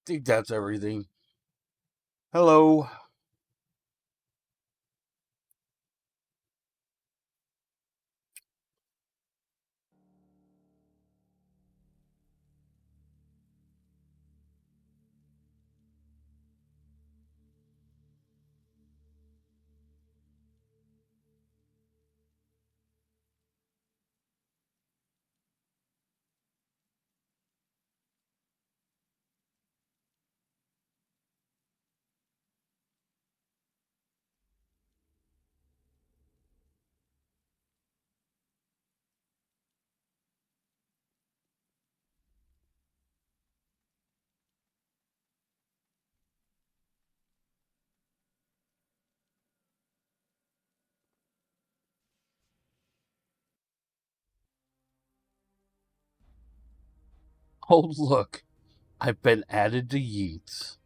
think that's everything. Hello. Oh, look. I've been added to Yeats.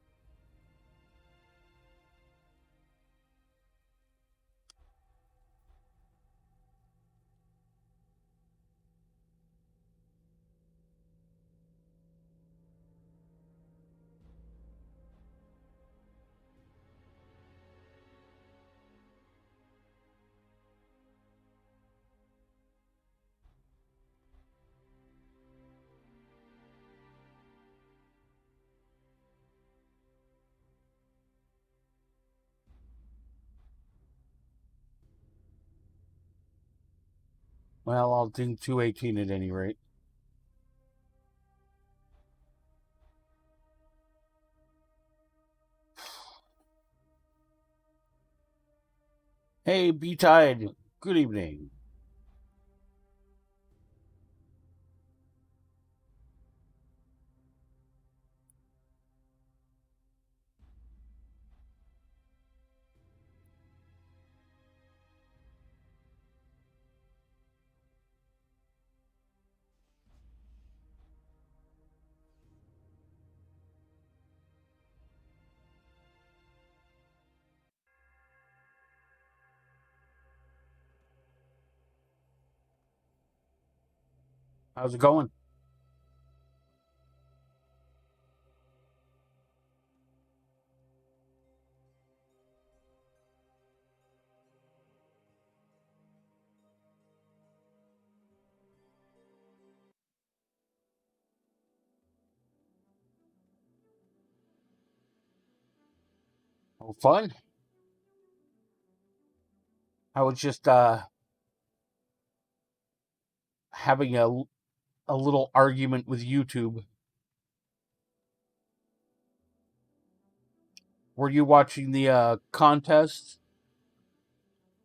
Well, I'll do 218 at any rate. Hey, B-Tide. Good evening. How's it going? Oh, fun. I was just having a little argument with YouTube. Were you watching the contest?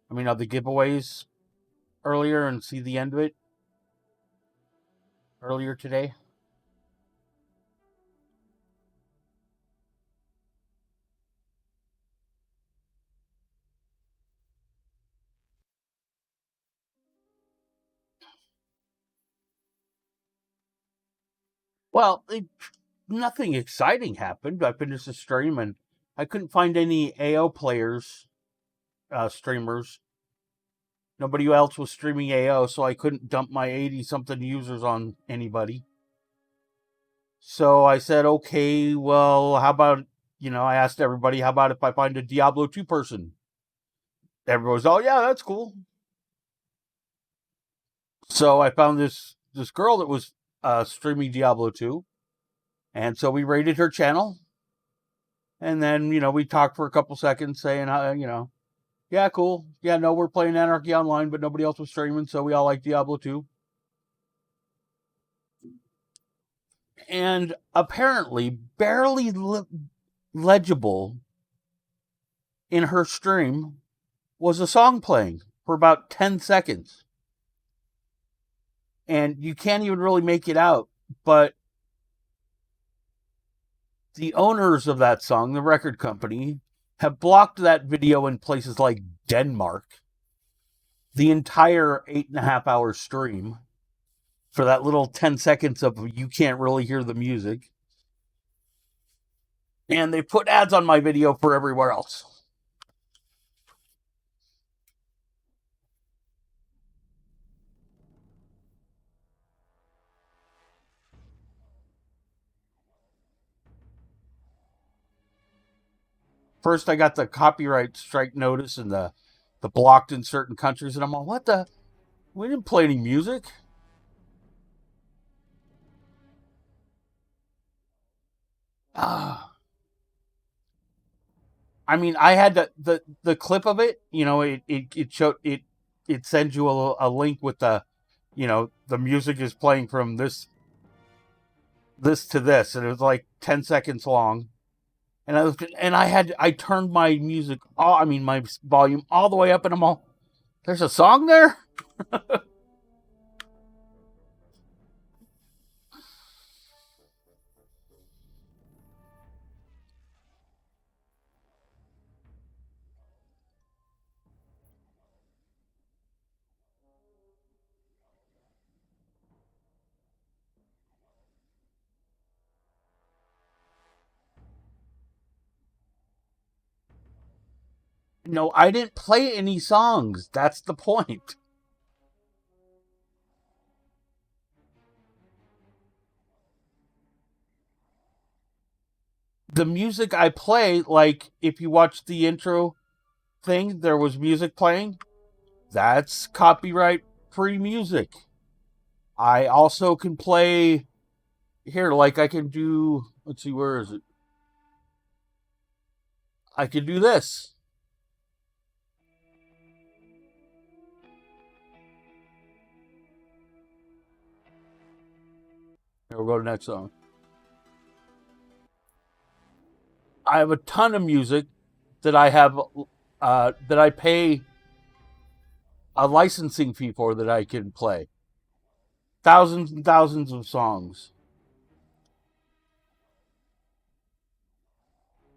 The giveaways earlier and see the end of it earlier today? Well, nothing exciting happened. I finished the stream and I couldn't find any AO players, streamers. Nobody else was streaming AO, so I couldn't dump my 80 something users on anybody. So I said, okay, well, how about, I asked everybody, how about if I find a Diablo 2 person? Everyone was, oh, yeah, that's cool. So I found this girl that was streaming Diablo 2. And so we raided her channel. And then, we talked for a couple seconds saying, yeah, cool. Yeah, no, we're playing Anarchy Online, but nobody else was streaming, so we all like Diablo 2. And apparently, barely legible in her stream was a song playing for about 10 seconds. And you can't even really make it out, but the owners of that song, the record company, have blocked that video in places like Denmark the entire 8.5 hour stream for that little 10 seconds of you can't really hear the music. And they put ads on my video for everywhere else. first I got the copyright strike notice and the blocked in certain countries, and I'm all, what the? We didn't play any music. Ah, I mean, I had the clip of it. You know, it showed it sends you a link with the, you know, the music is playing from this to this, and it was like 10 seconds long. I turned my music all, I mean my volume all the way up, and I'm all, there's a song there. No, I didn't play any songs. That's the point. The music I play, like if you watch the intro thing, there was music playing. That's copyright free music. I also can play here, like I can do, let's see, where is it? I can do this. Here, we'll go to the next song. I have a ton of music that I have, that I pay a licensing fee for, that I can play. Thousands and thousands of songs.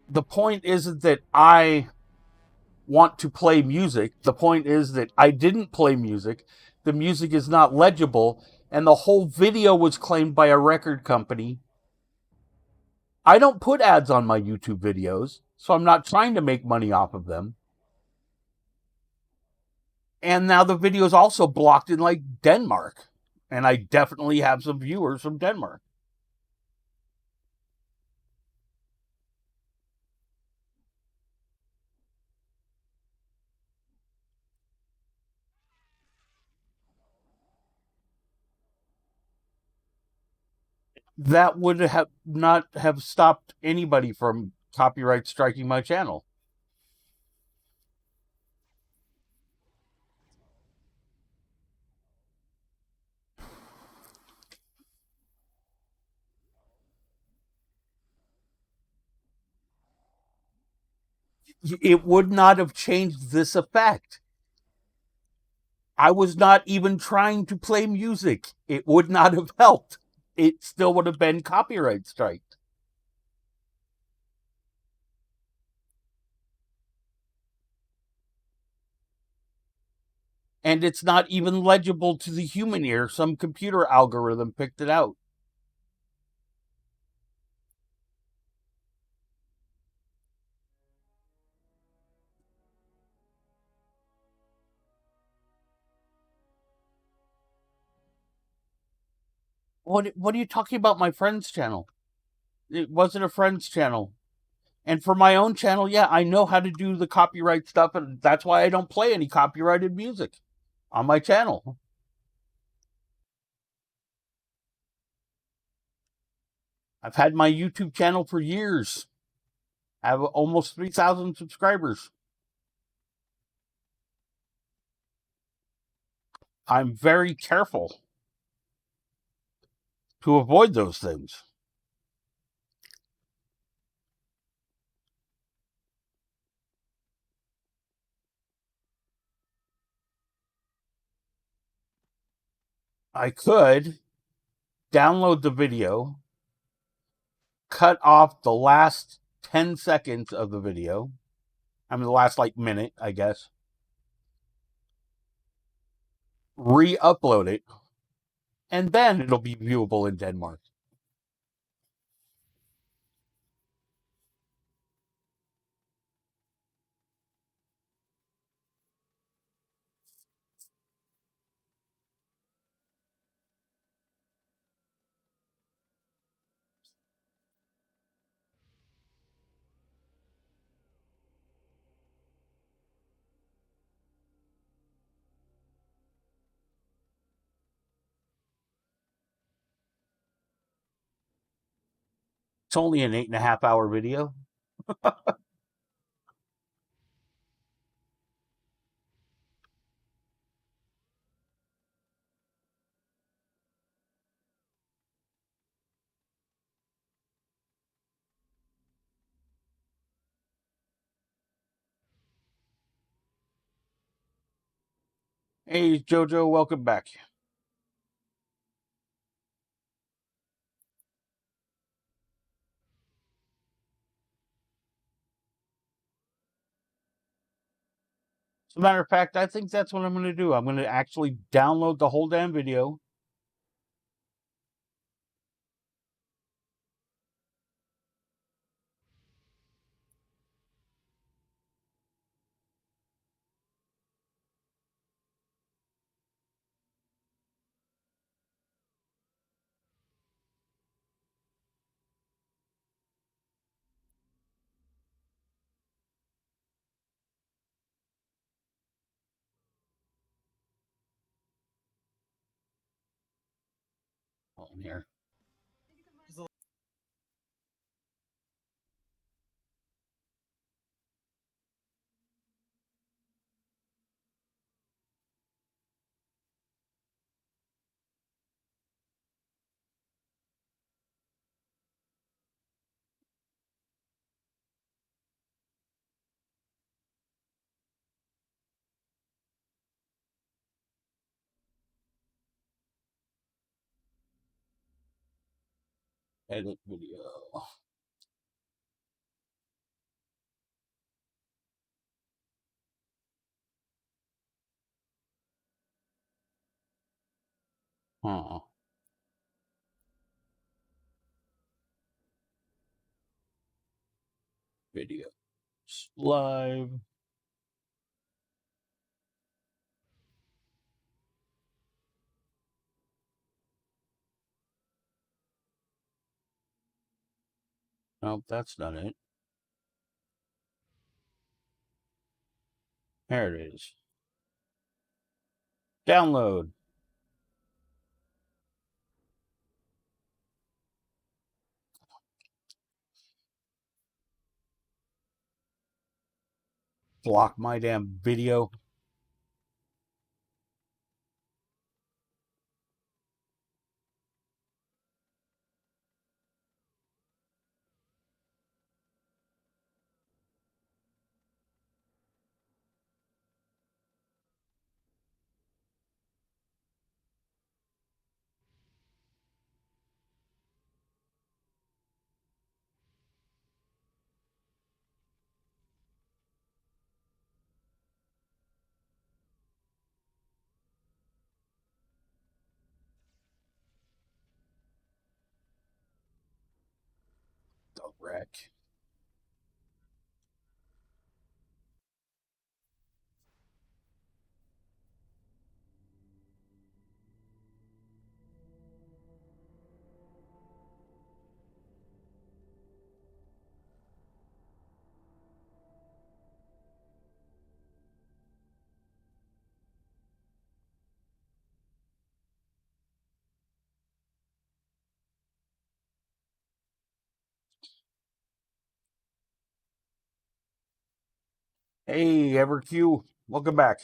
The point isn't that I want to play music. The point is that I didn't play music. The music is not legible, and the whole video was claimed by a record company. I don't put ads on my YouTube videos, so I'm not trying to make money off of them. And now the video is also blocked in like Denmark. And I definitely have some viewers from Denmark. That would have not have stopped anybody from copyright striking my channel. It would not have changed this effect. I was not even trying to play music. It would not have helped. It still would have been copyright strike. And it's not even legible to the human ear. Some computer algorithm picked it out. What are you talking about? My friend's channel. It wasn't a friend's channel. And for my own channel, yeah, I know how to do the copyright stuff, and that's why I don't play any copyrighted music on my channel. I've had my YouTube channel for years. I have almost 3,000 subscribers. I'm very careful to avoid those things. I could download the video, cut off the last 10 seconds of the video. I mean, the last like minute, I guess. Re upload it, and then it'll be viewable in Denmark. It's only an 8.5 hour video. Hey, Jojo, welcome back. As a matter of fact, I think that's what I'm going to do. I'm going to actually download the whole damn video. On here. Edit video. Huh. Video. Live. Nope, that's not it. There it is. Download. Block my damn video. The wreck. Hey, EverQ, welcome back.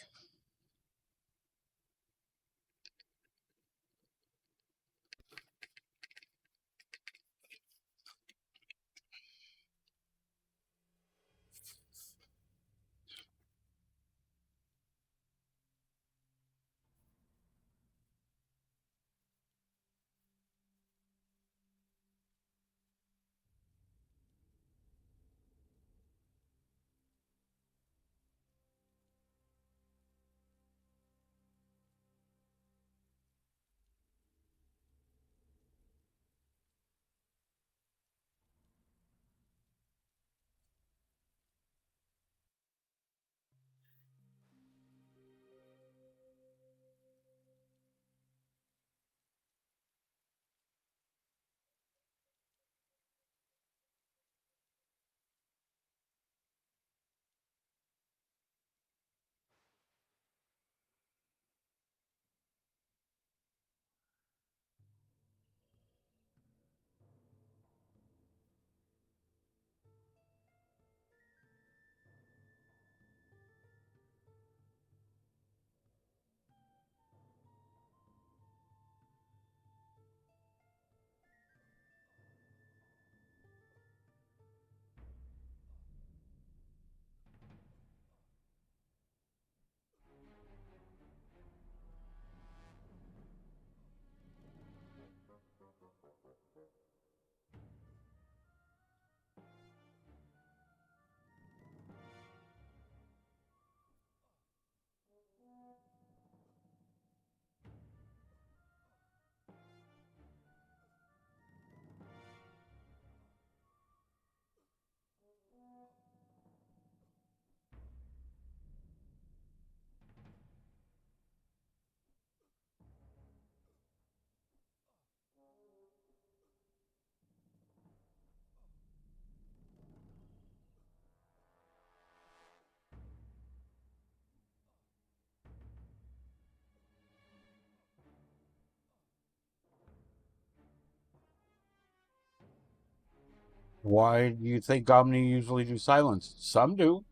Why do you think Omni usually do silence? Some do.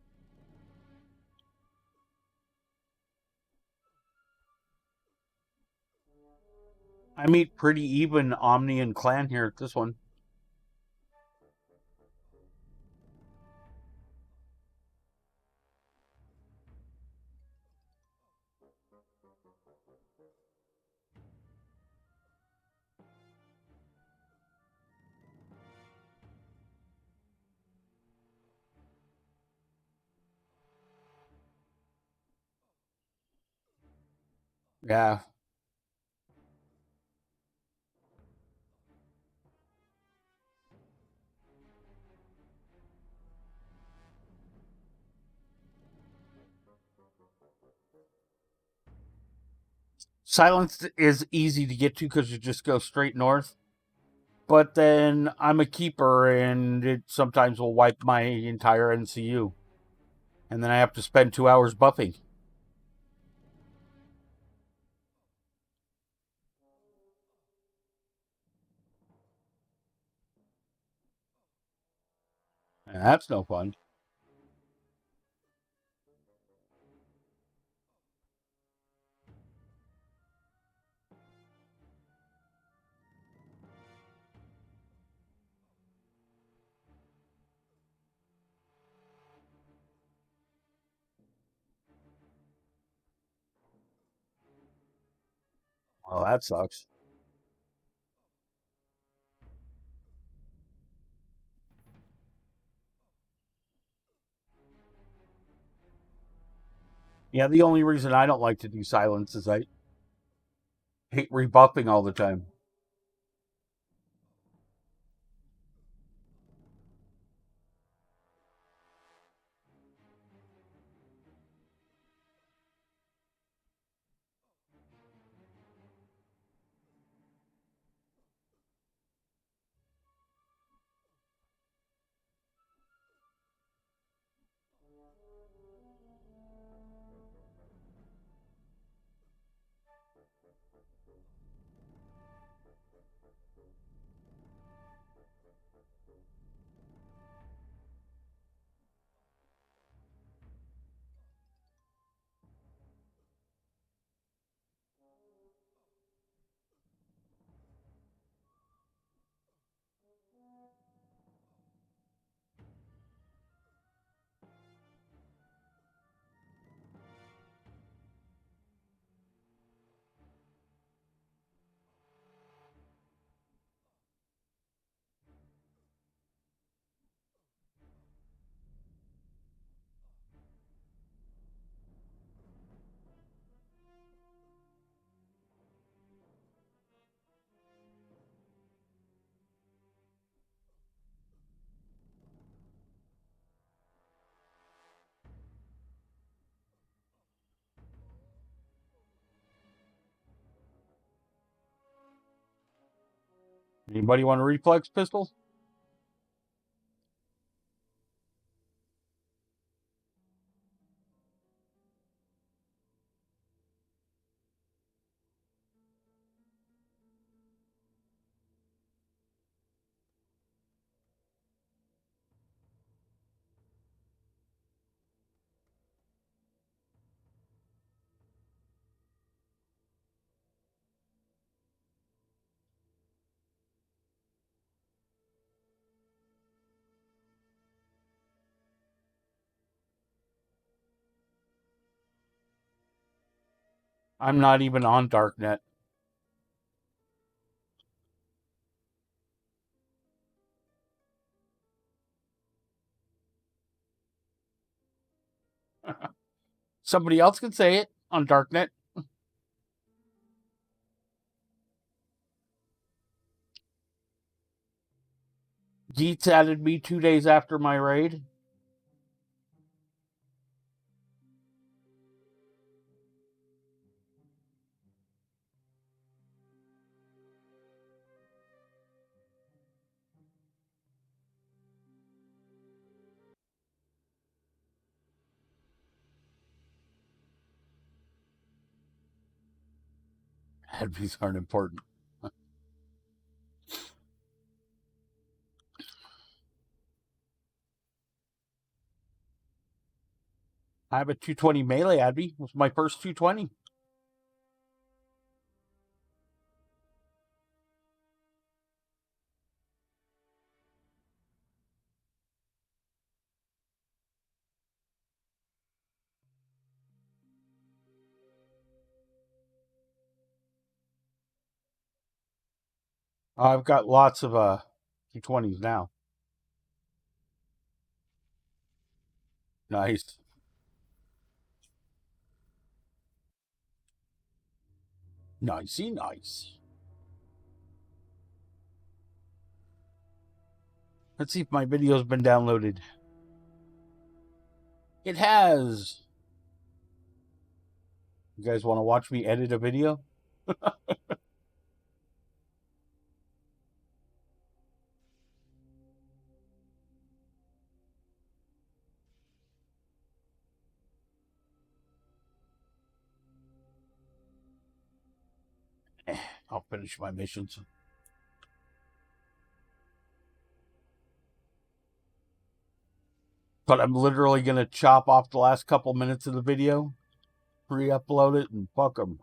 I meet pretty even Omni and Clan here at this one. Yeah. Silence is easy to get to because you just go straight north. But then I'm a keeper and it sometimes will wipe my entire NCU. And then I have to spend 2 hours buffing. And that's no fun. Well, that sucks. Yeah, the only reason I don't like to do silence is I hate rebuffing all the time. Anybody want a reflex pistol? I'm not even on Darknet. Somebody else can say it on Darknet. Geets added me 2 days after my raid. Advies aren't important. I have a 220 melee, Abby. It was my first 220. I've got lots of 220s now. Nice. Nicey nice. Let's see if my video's been downloaded. It has. You guys want to watch me edit a video? I'll finish my missions. But I'm literally going to chop off the last couple minutes of the video, re-upload it, and fuck them.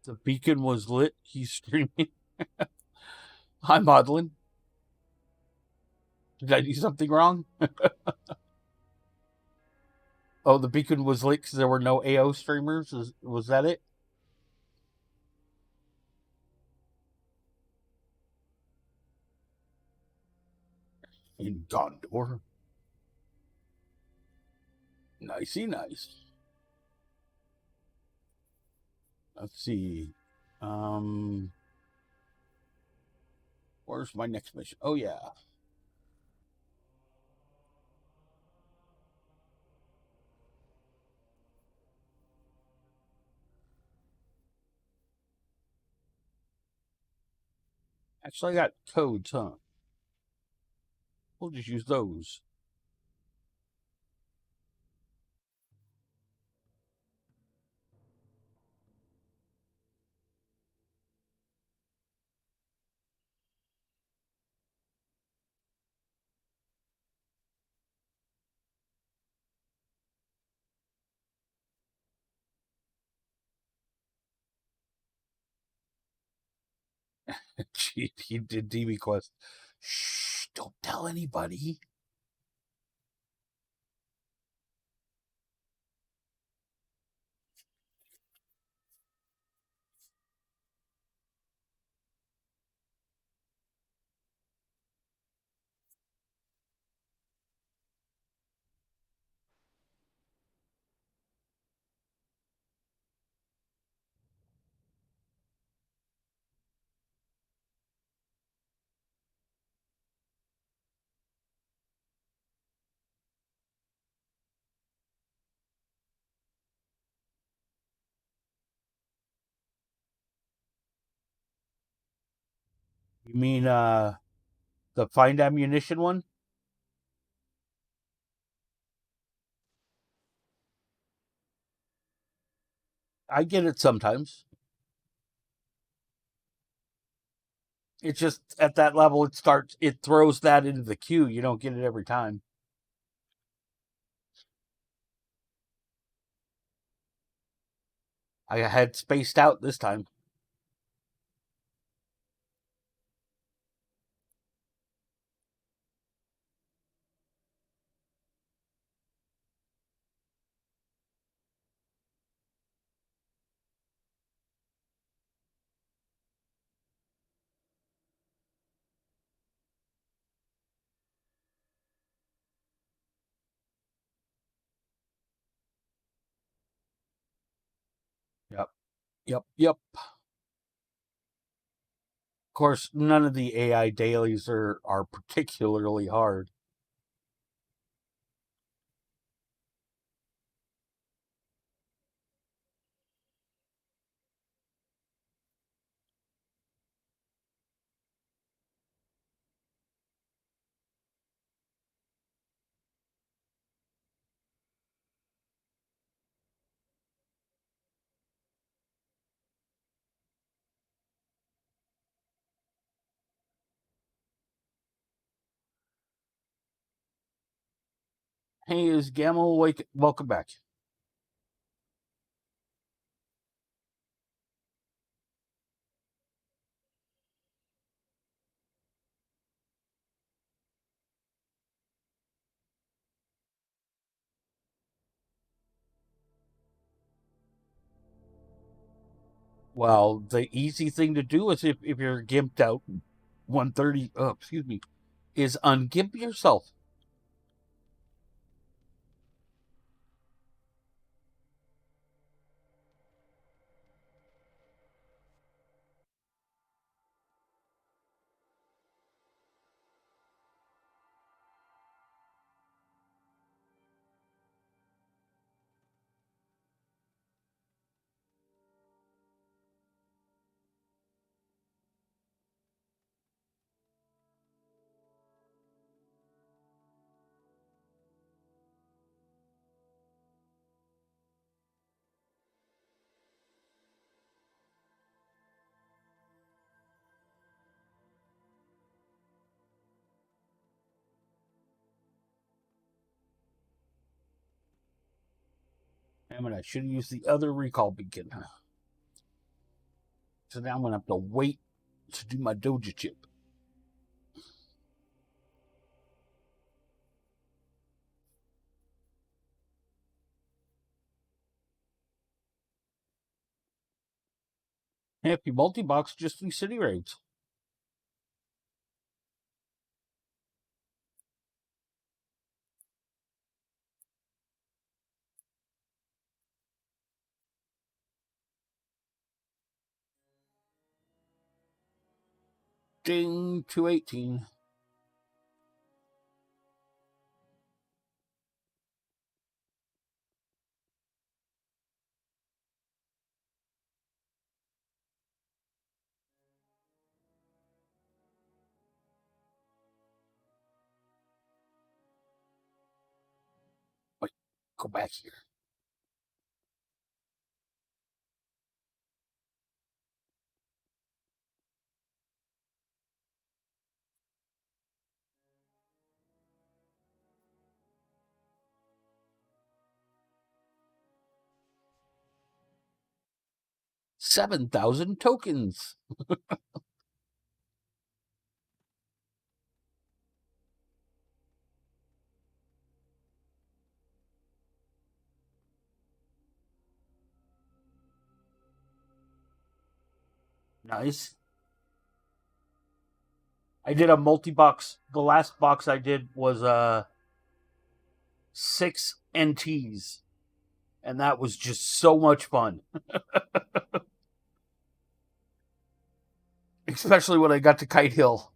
The beacon was lit. He's streaming. Hi, Maudlin. Did I do something wrong? Oh, the beacon was lit because there were no AO streamers? Was that it? In Gondor. Nicey nice. Let's see. Where's my next mission? Oh, yeah. Actually, I got codes, huh? We'll just use those. He did DB Quest. Shh, don't tell anybody. You mean the find ammunition one? I get it sometimes. It's just at that level it throws that into the queue. You don't get it every time. I had spaced out this time. Yep. Yep. Of course, none of the AI dailies are particularly hard. Hey, is Gamma awake? Welcome back. Well, the easy thing to do is if you're gimped out 130, excuse me, is ungimp yourself. Damn it, I should have used the other recall beacon. So now I'm going to have to wait to do my Doja chip. Happy multi-box, just 3 city raids. Ding, 218. Wait, go back here. $7,000 tokens. Nice. I did a multi-box. The last box I did was 6 NTs. And that was just so much fun. Especially when I got to Kite Hill.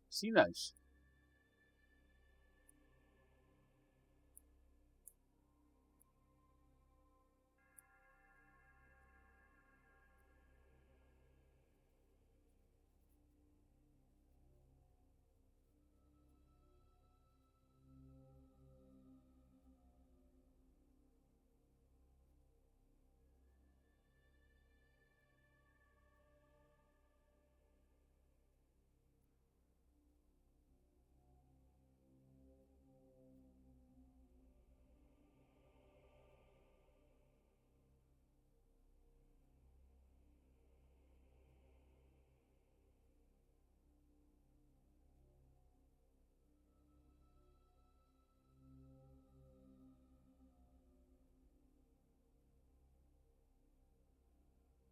See, nice.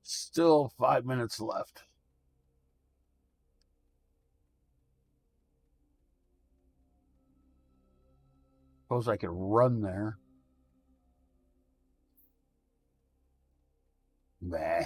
Still 5 minutes left. Suppose I could run there. Bah.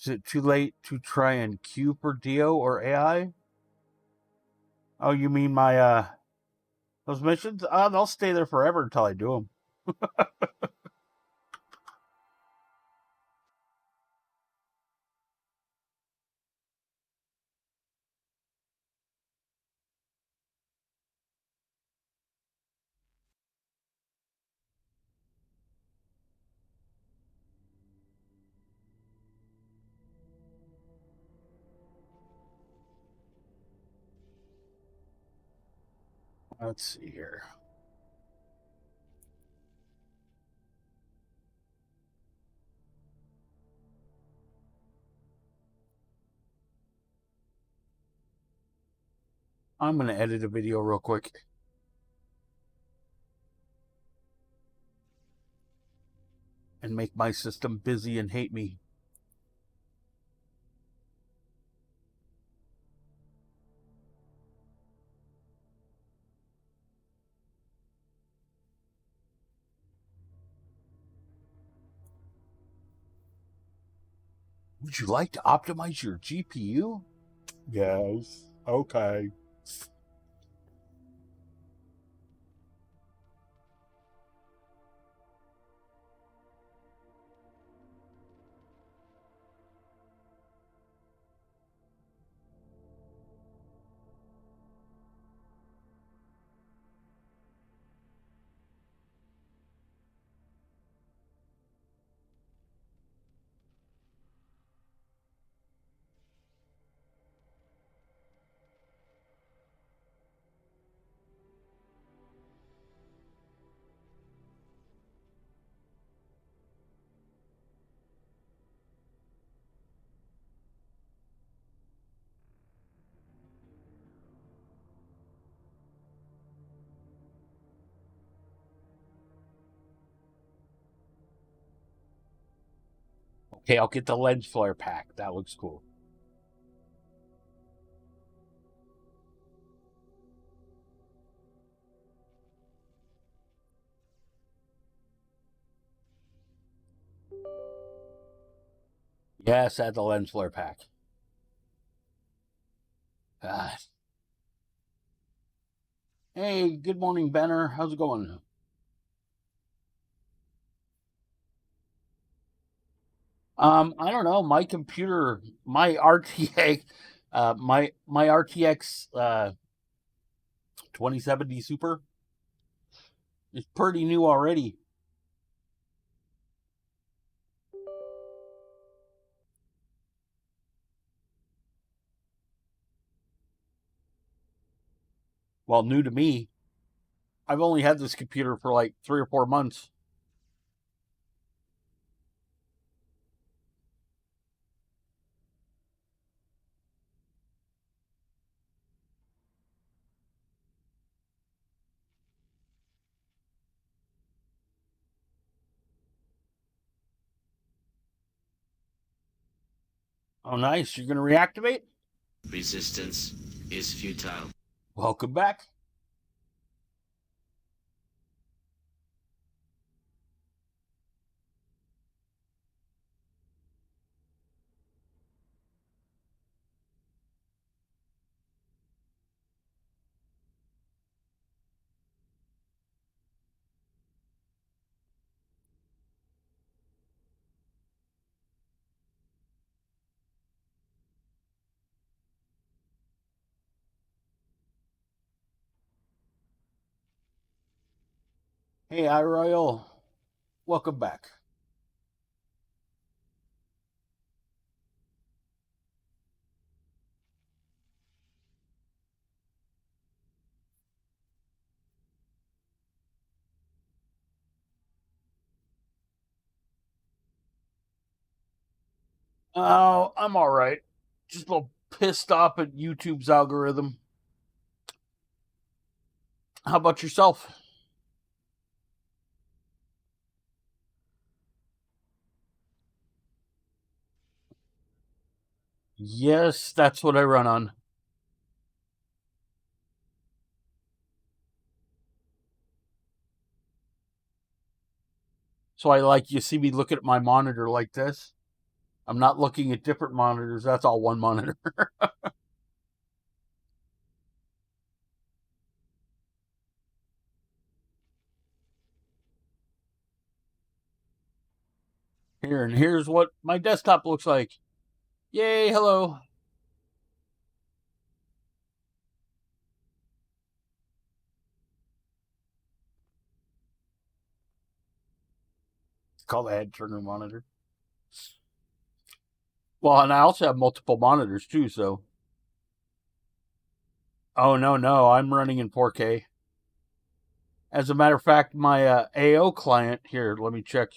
Is it too late to try and queue for Dio or AI? Oh, you mean my those missions? They'll stay there forever until I do them. Let's see here. I'm going to edit a video real quick and make my system busy and hate me. Would you like to optimize your GPU? Yes. Okay. Okay, I'll get the lens flare pack. That looks cool. Yes, add the lens flare pack. God. Hey, good morning, Benner. How's it going? I don't know. My computer, my RTX, my RTX 2070 Super is pretty new already. Well, new to me. I've only had this computer for like 3 or 4 months. Oh, nice. You're going to reactivate? Resistance is futile. Welcome back. Hey, iRoyal. Welcome back. Oh, I'm all right. Just a little pissed off at YouTube's algorithm. How about yourself? Yes, that's what I run on. So I like you see me looking at my monitor like this. I'm not looking at different monitors. That's all one monitor. Here, and here's what my desktop looks like. Yay, hello. It's called a head turner monitor. Well, and I also have multiple monitors too, so. Oh, no, I'm running in 4K. As a matter of fact, my AO client, here, let me check.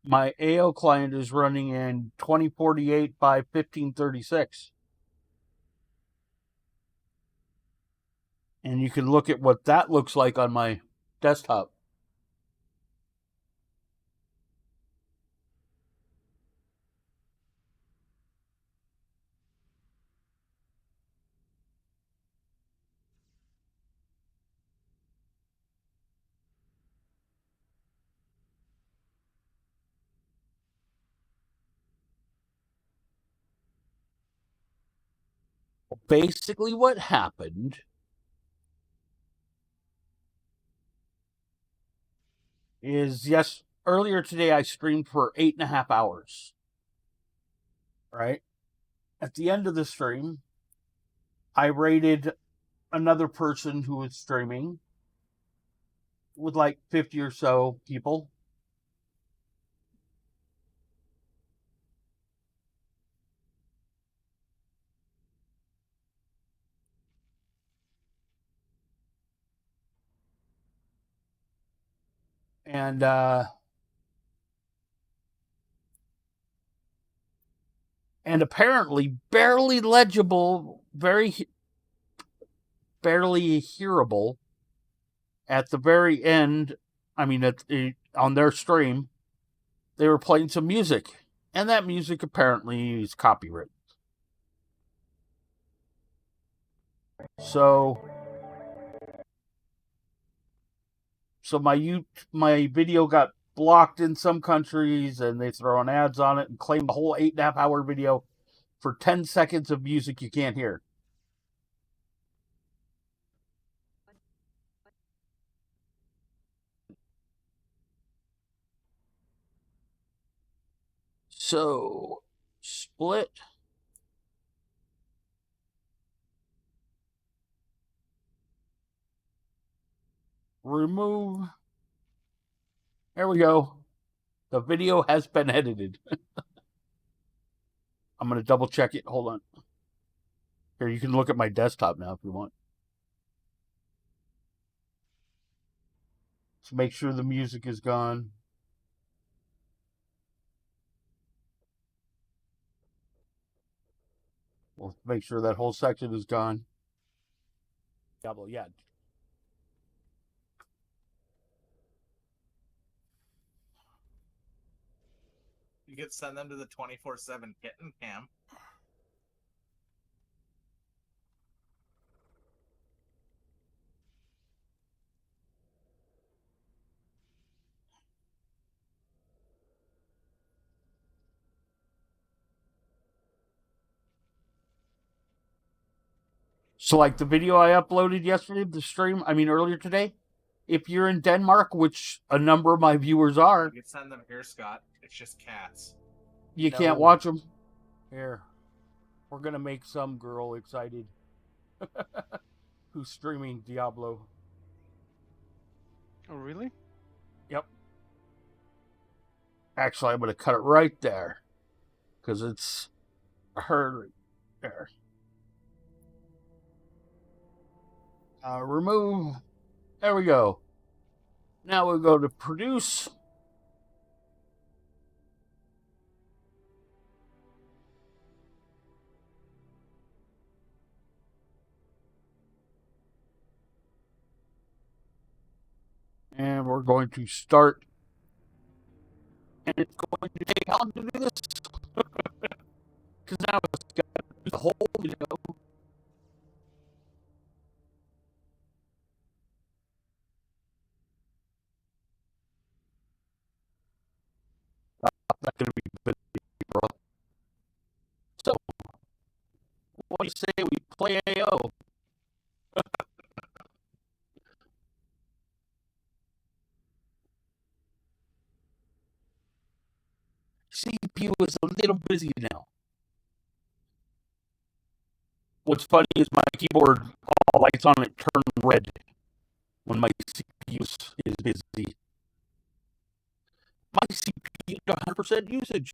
My AO client is running in 2048 by 1536. And you can look at what that looks like on my desktop. Basically, what happened is, yes, earlier today I streamed for 8.5 hours. Right? At the end of the stream, I rated another person who was streaming with like 50 or so people. And apparently barely legible, barely hearable at the very end. I mean, on their stream, they were playing some music, and that music apparently is copyrighted. So my video got blocked in some countries, and they throw on ads on it and claim the whole 8.5 hour video for 10 seconds of music you can't hear. So, split. Remove. There we go. The video has been edited. I'm going to double check it. Hold on. Here, you can look at my desktop now if you want. So make sure the music is gone. We'll make sure that whole section is gone. Double, yeah. You could send them to the 24/7 kitten cam. So, like the video I uploaded yesterday, earlier today, if you're in Denmark, which a number of my viewers are, You could send them here, Scott. It's just cats. you No. can't watch them. Here, we're going to make some girl excited who's streaming Diablo. Oh, really? Yep. Actually, I'm going to cut it right there because it's her there. Remove. There we go. Now we'll go to produce. And we're going to start. And it's going to take how long to do this? Because now it's got the whole video. play AO. CPU is a little busy now. What's funny is my keyboard, all lights on it turn red when my CPU is busy. My CPU 100% usage.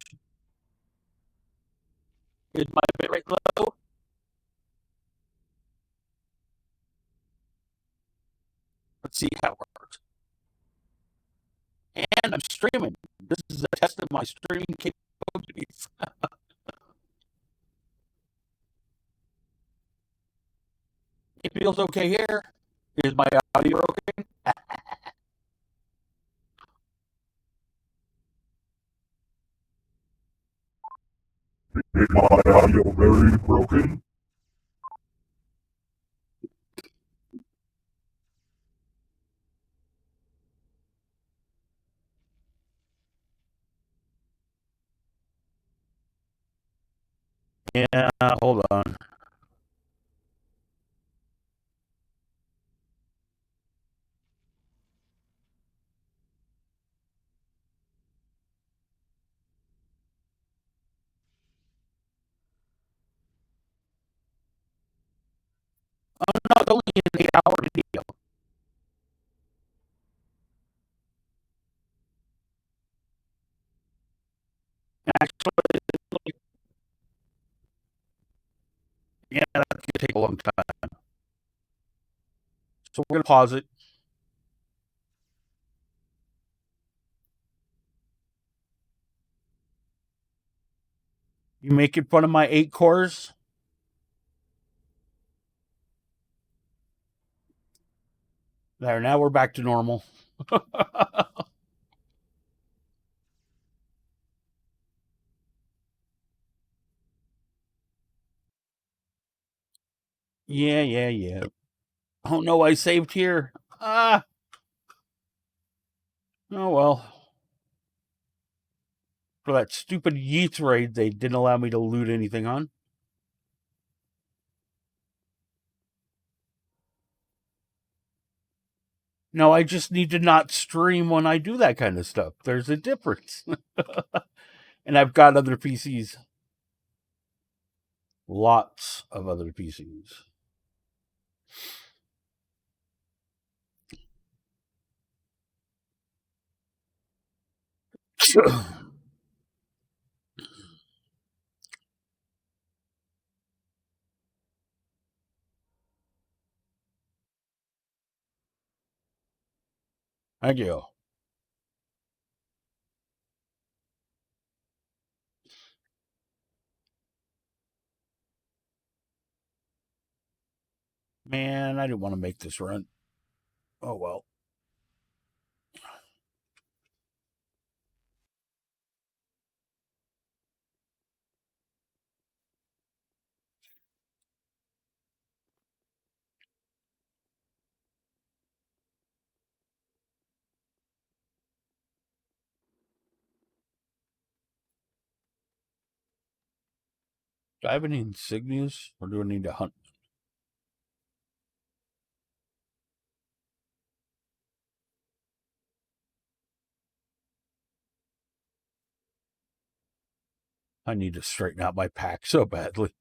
Is my bitrate low? Let's see how it works. And I'm streaming. This is a test of my streaming capabilities. It feels okay here. Is my audio okay? Is my audio very broken? Yeah, hold on. Oh no, it's only an 8-hour video. Actually, yeah, that's gonna take a long time. So we're gonna pause it. You making fun of my 8 cores? There, now we're back to normal. Yeah. Oh no, I saved here. Ah, oh well. For that stupid Yeats raid, they didn't allow me to loot anything on. No, I just need to not stream when I do that kind of stuff. There's a difference. And I've got other PCs. Lots of other PCs. Thank you. Man, I didn't want to make this run. Oh well. Do I have any insignias or do I need to hunt? I need to straighten out my pack so badly.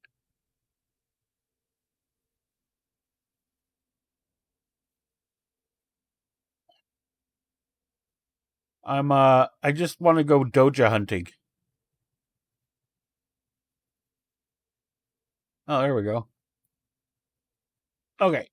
I just want to go doja hunting. Oh, there we go. Okay.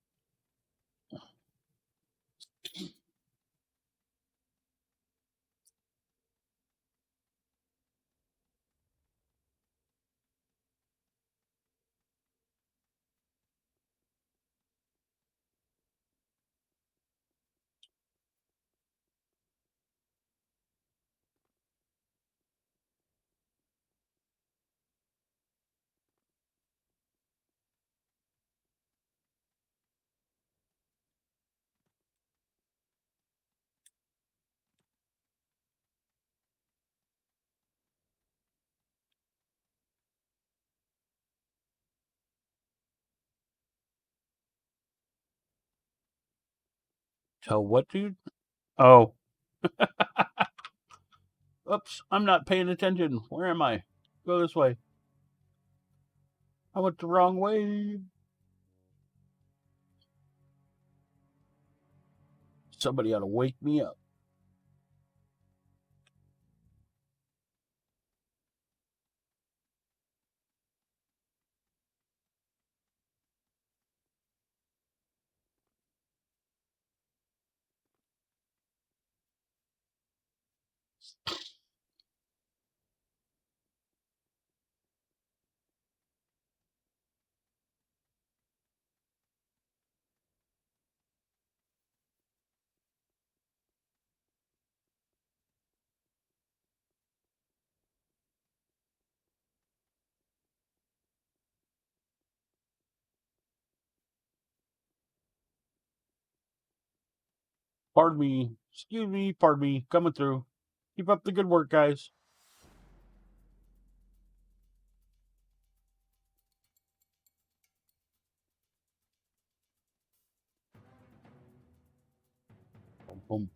Tell what, dude? Oh, oops! I'm not paying attention. Where am I? Go this way. I went the wrong way. Somebody ought to wake me up. Pardon me. Excuse me. Pardon me. Coming through. Keep up the good work, guys. Boom, boom.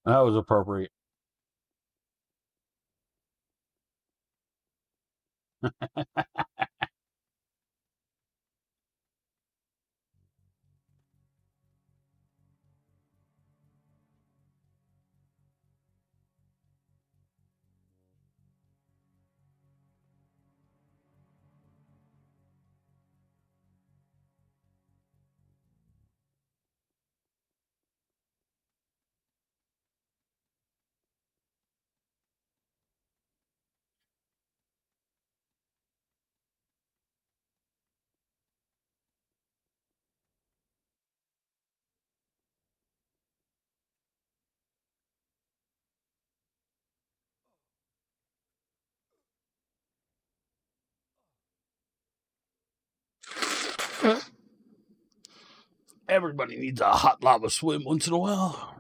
That was appropriate. Everybody needs a hot lava swim once in a while.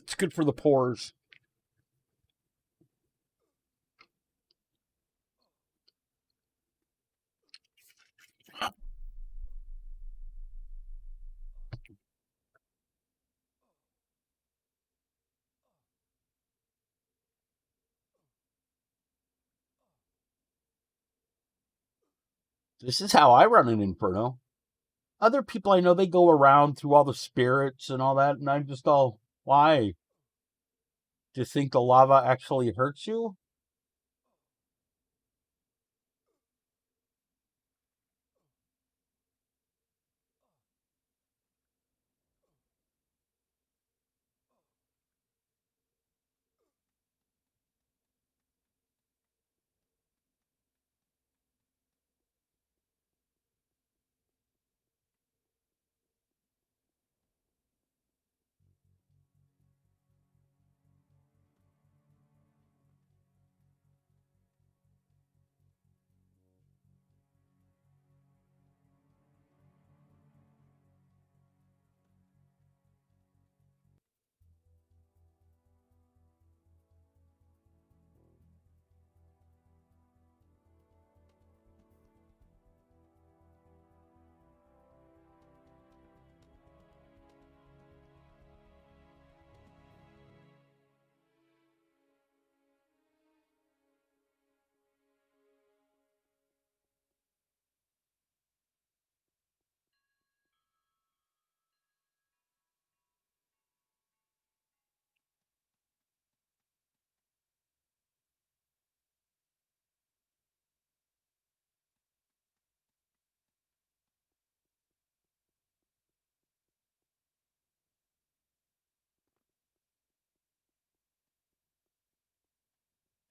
It's good for the pores. This is how I run an inferno. Other people I know, they go around through all the spirits and all that, and I'm just all, why? Do you think the lava actually hurts you?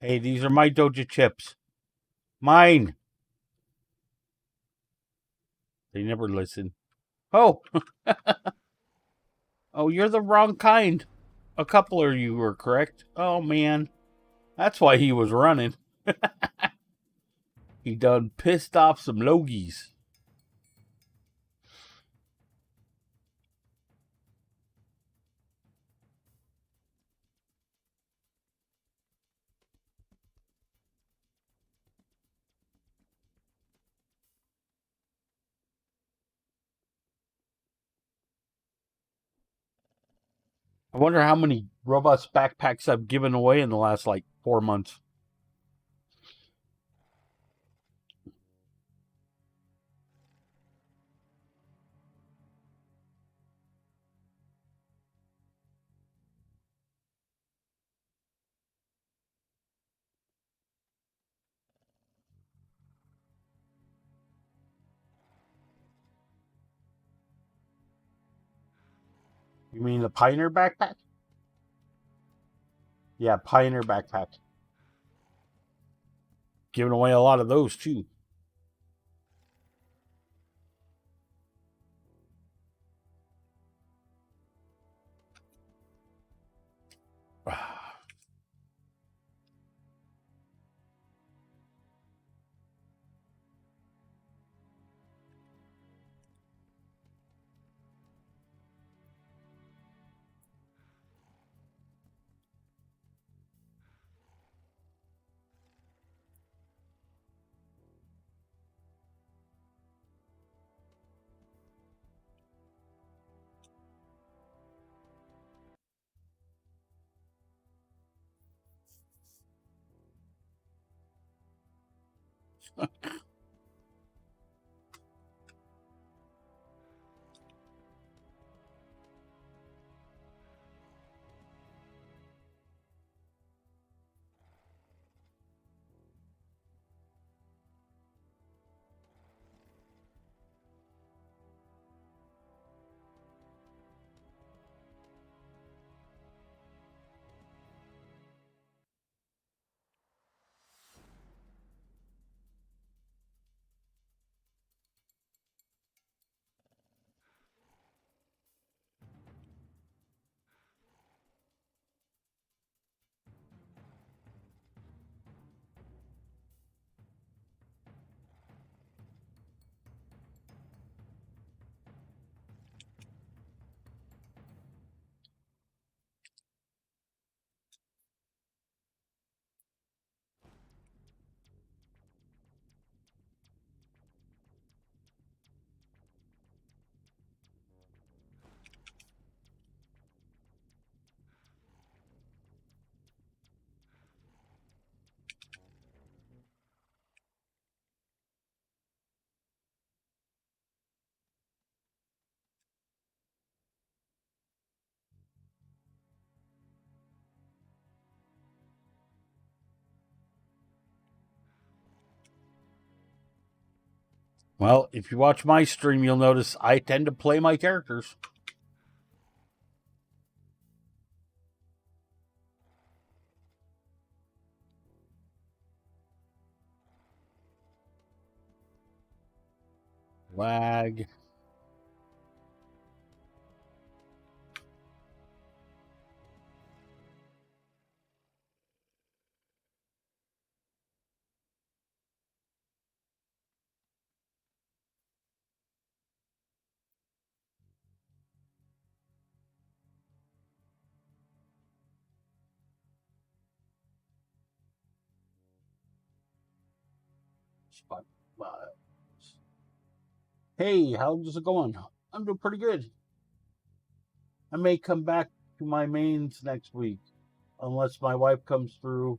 Hey, these are my Doja chips. Mine. They never listen. Oh, oh, you're the wrong kind. A couple of you were correct. Oh man, that's why he was running. He done pissed off some logies. I wonder how many robust backpacks I've given away in the last like 4 months. You mean the Pioneer backpack? Yeah, Pioneer backpack. Giving away a lot of those too. Well, if you watch my stream, you'll notice I tend to play my characters. Lag. Spot. Hey, how's it going? I'm doing pretty good. I may come back to my mains next week, unless my wife comes through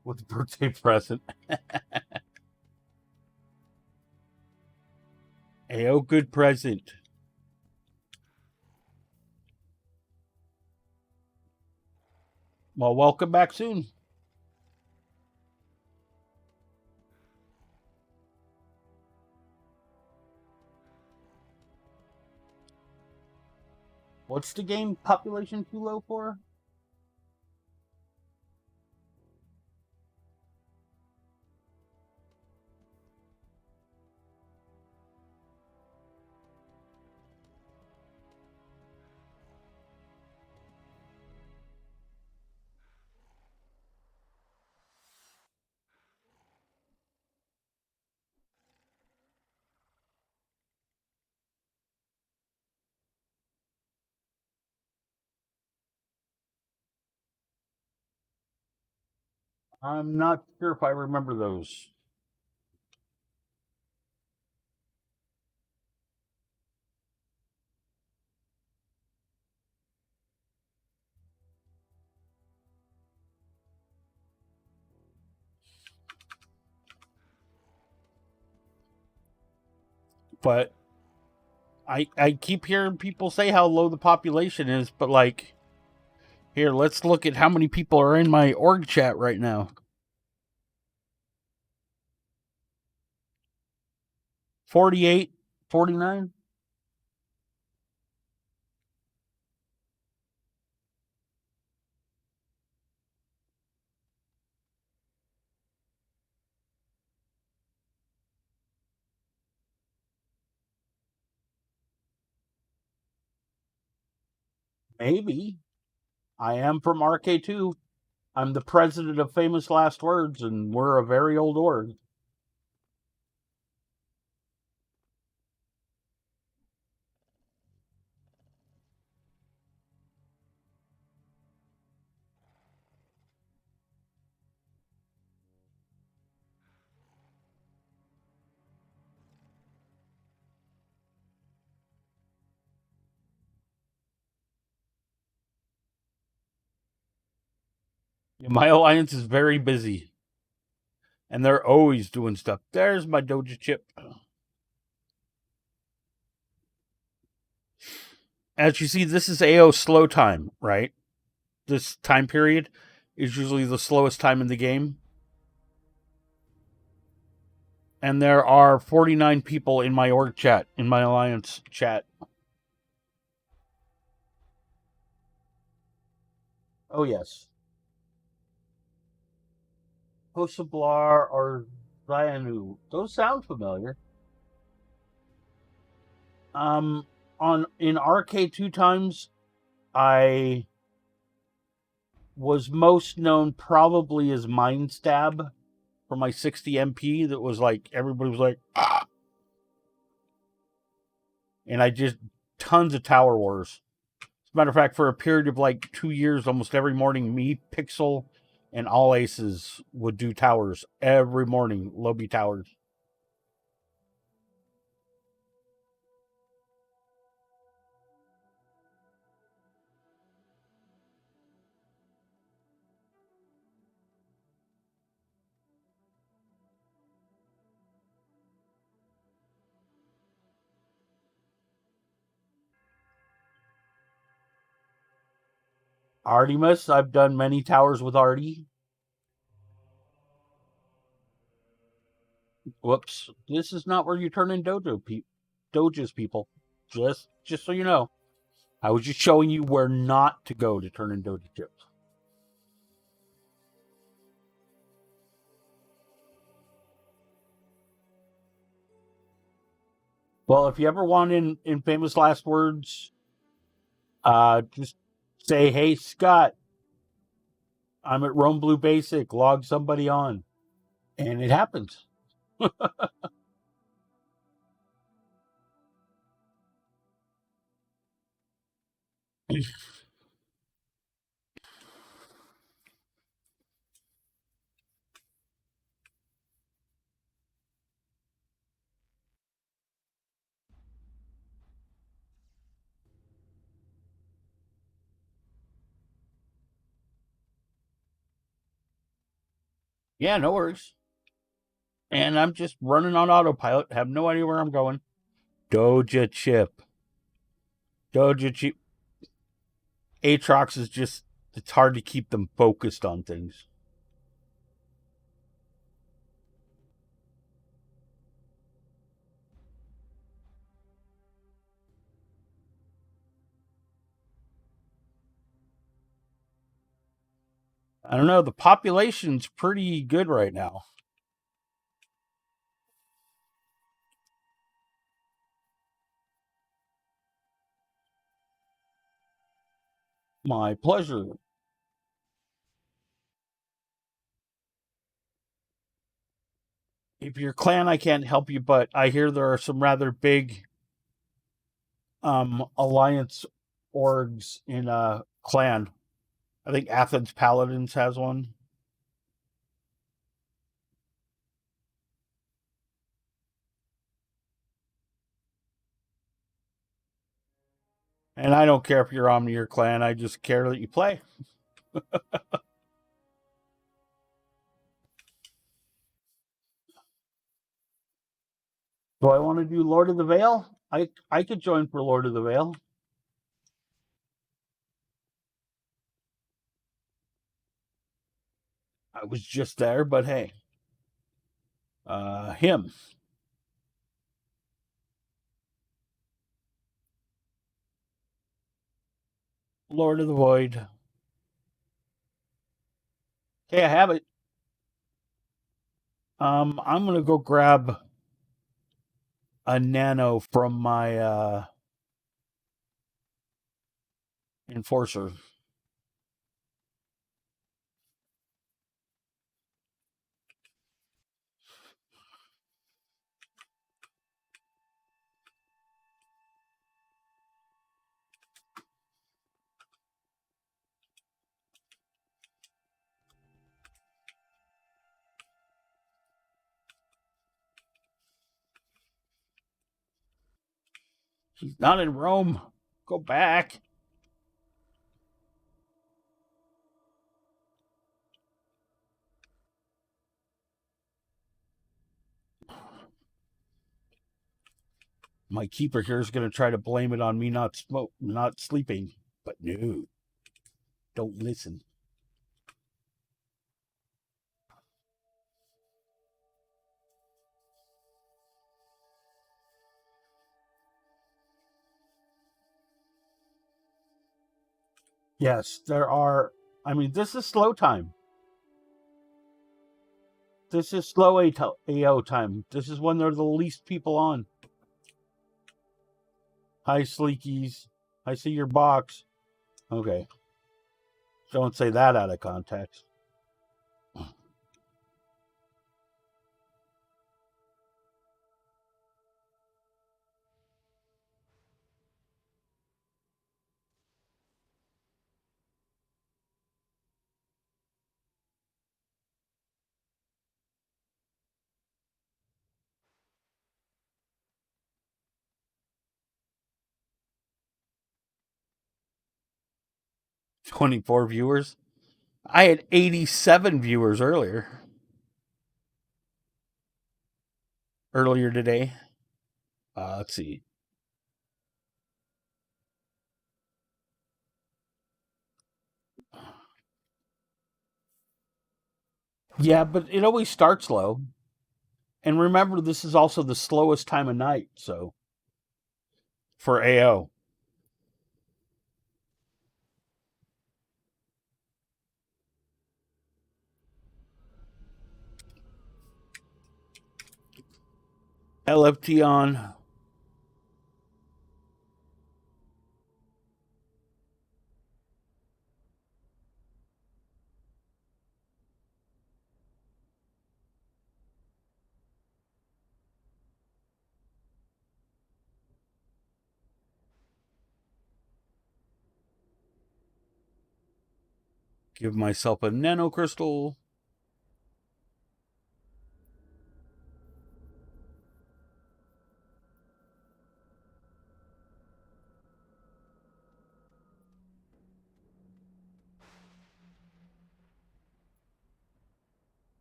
with a birthday present. Hey, oh, good present. Well, welcome back soon. What's the game population too low for? I'm not sure if I remember those. But I keep hearing people say how low the population is, but like here, let's look at how many people are in my org chat right now. 48, 49. Maybe. I am from RK2. I'm the president of Famous Last Words, and we're a very old org. My alliance is very busy, and they're always doing stuff. There's my Doja chip. As you see, this is AO slow time, right? This time period is usually the slowest time in the game. And there are 49 people in my org chat, in my alliance chat. Oh, yes. Hosablar or Zianu. Those sound familiar. Um, on in RK2 times, I was most known probably as Mind Stab for my 60 MP. That was like everybody was like, ah! And I did tons of Tower Wars. As a matter of fact, for a period of like 2 years, almost every morning, me, Pixel, and All Aces would do towers every morning, lobby towers. Artemis, I've done many towers with Artie. Whoops, this is not where you turn in Dojas, people. Just so you know, I was just showing you where not to go to turn in Doja chips. Well, if you ever want in famous last words, just say, "Hey Scott, I'm at Rome Blue Basic. Log somebody on," and it happens. Yeah, no worries. And I'm just running on autopilot. Have no idea where I'm going. Doja chip. Doja chip. Aatrox is just. It's hard to keep them focused on things. I don't know. The population's pretty good right now. My pleasure. If you're clan, I can't help you, but I hear there are some rather big alliance orgs in clan. I think Athens Paladins has one. And I don't care if you're Omni or Clan. I just care that you play. Do I want to do Lord of the Vale? I could join for Lord of the Vale. I was just there, but hey. Him. Lord of the Void. Okay, I have it. I'm gonna go grab a nano from my enforcer. He's not in Rome. Go back. My keeper here is going to try to blame it on me not sleeping, but no, don't listen. Yes, there are. I mean, this is slow time. This is slow AO time. This is when there are the least people on. Hi, Sleekies. I see your box. Okay. Don't say that out of context. "24 viewers. I had 87 viewers earlier today. Let's see. Yeah, but it always starts low. And remember, this is also the slowest time of night, so for AO. LFT on. Give myself a nano crystal.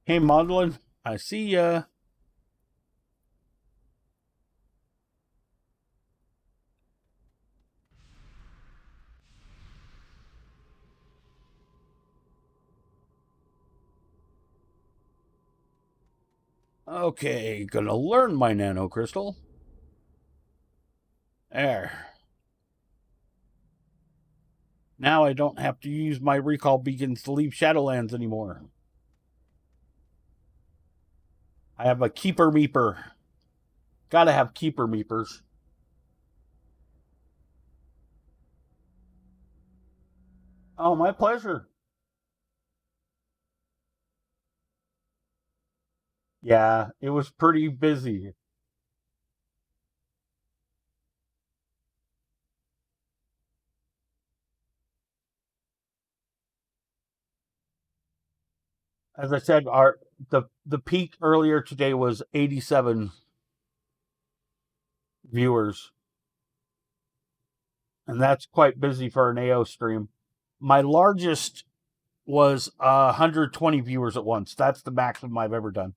Hey, Maudlin, I see ya. Okay, gonna learn my nano crystal. There. Now I don't have to use my recall beacons to leave Shadowlands anymore. I have a keeper meeper. Gotta have keeper meepers. Oh, my pleasure. Yeah, it was pretty busy. As I said, the peak earlier today was 87 viewers. and that's quite busy for an AO stream. My largest was 120 viewers at once. That's the maximum I've ever done.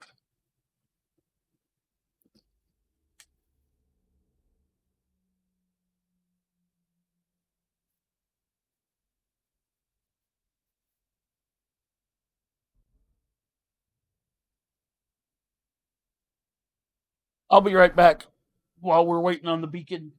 I'll be right back while we're waiting on the beacon.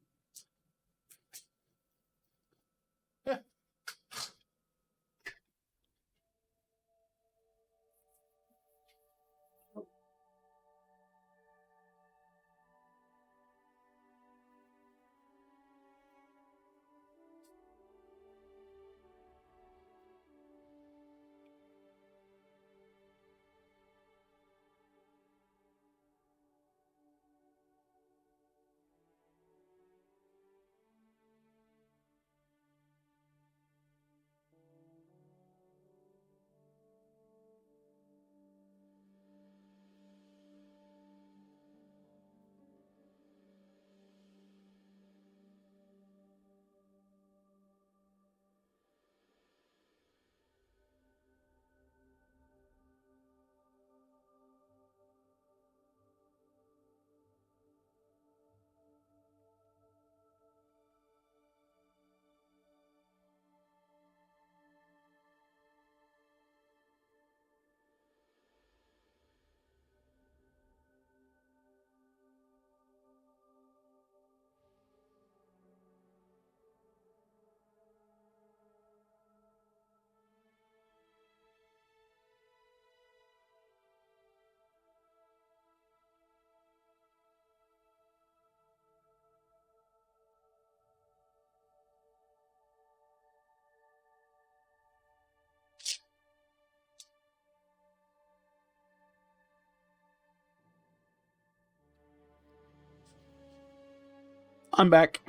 I'm back.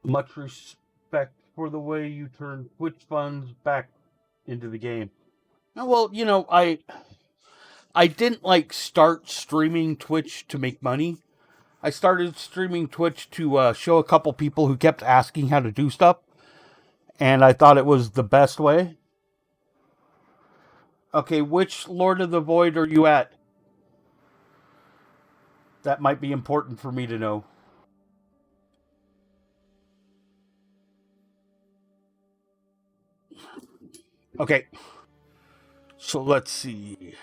Much respect for the way you turn Twitch funds back into the game. Well, I didn't like start streaming Twitch to make money. I started streaming Twitch to show a couple people who kept asking how to do stuff, and I thought it was the best way. Okay, which Lord of the Void are you at? That might be important for me to know. Okay, so let's see.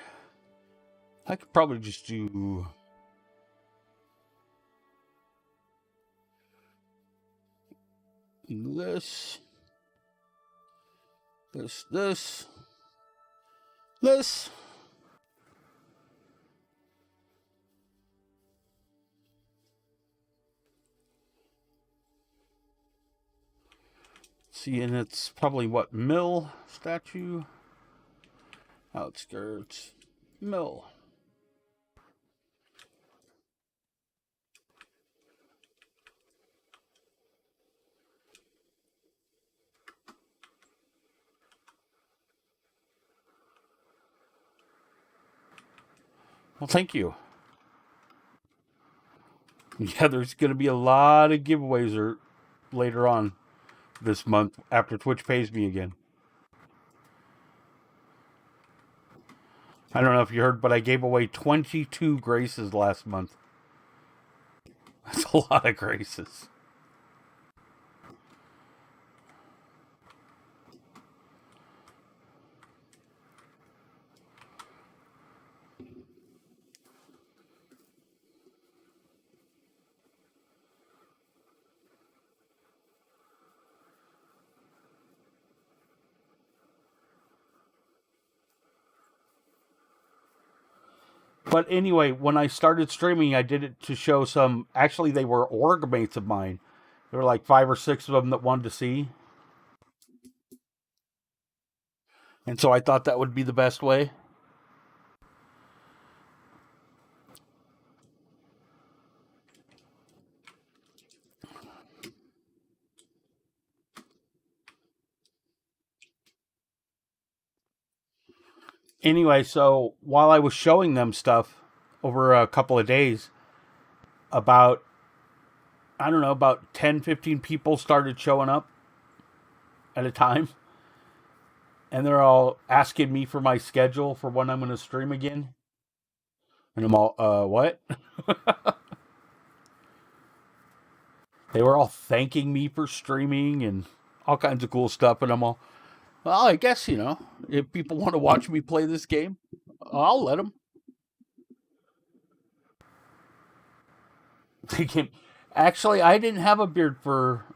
I could probably just do this, this. See, and it's probably what, mill statue? Outskirts. Mill. Well, thank you. Yeah, there's going to be a lot of giveaways later on this month after Twitch pays me again. I don't know if you heard, but I gave away 22 graces last month. That's a lot of graces. But anyway, when I started streaming, I did it to show some. Actually, they were org mates of mine. There were like 5 or 6 of them that wanted to see. And so I thought that would be the best way. Anyway, so while I was showing them stuff over a couple of days, about, I don't know, about 10, 15 people started showing up at a time. And they're all asking me for my schedule for when I'm going to stream again. And I'm all, what? They were all thanking me for streaming and all kinds of cool stuff. And I'm all, well, I guess, if people want to watch me play this game, I'll let them. Actually, I didn't have a beard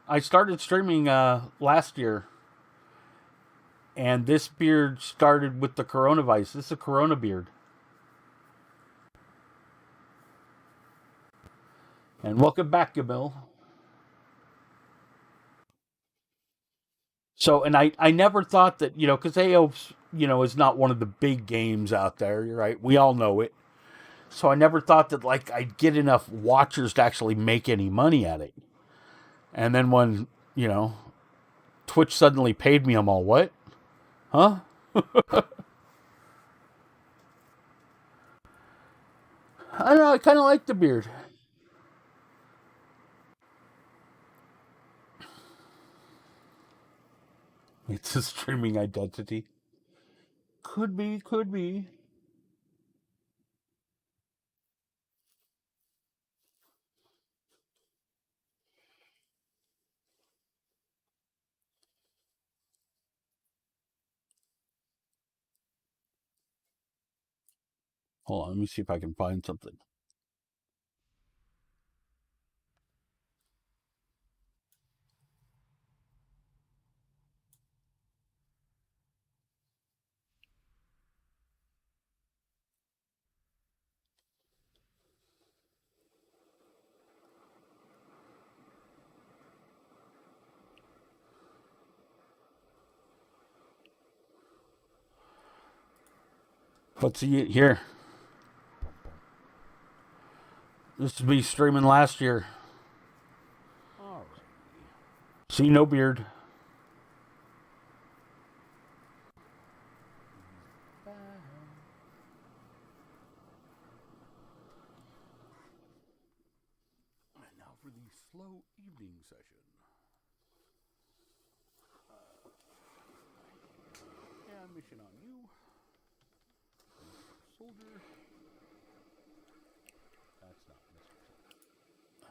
I started streaming last year. And this beard started with the coronavirus. This is a corona beard. And welcome back, Gamil. So, and I never thought that, because AO, is not one of the big games out there, right? We all know it. So I never thought that, like, I'd get enough watchers to actually make any money at it. And then when, Twitch suddenly paid me, I'm all, what? Huh? I don't know, I kind of like the beard. It's a streaming identity. Could be, could be. Hold on, let me see if I can find something. Let's see it here. This would be streaming last year. See, no beard. And now for the slow evening session. And mission on you. Soldier. That's not Mr. Soldier.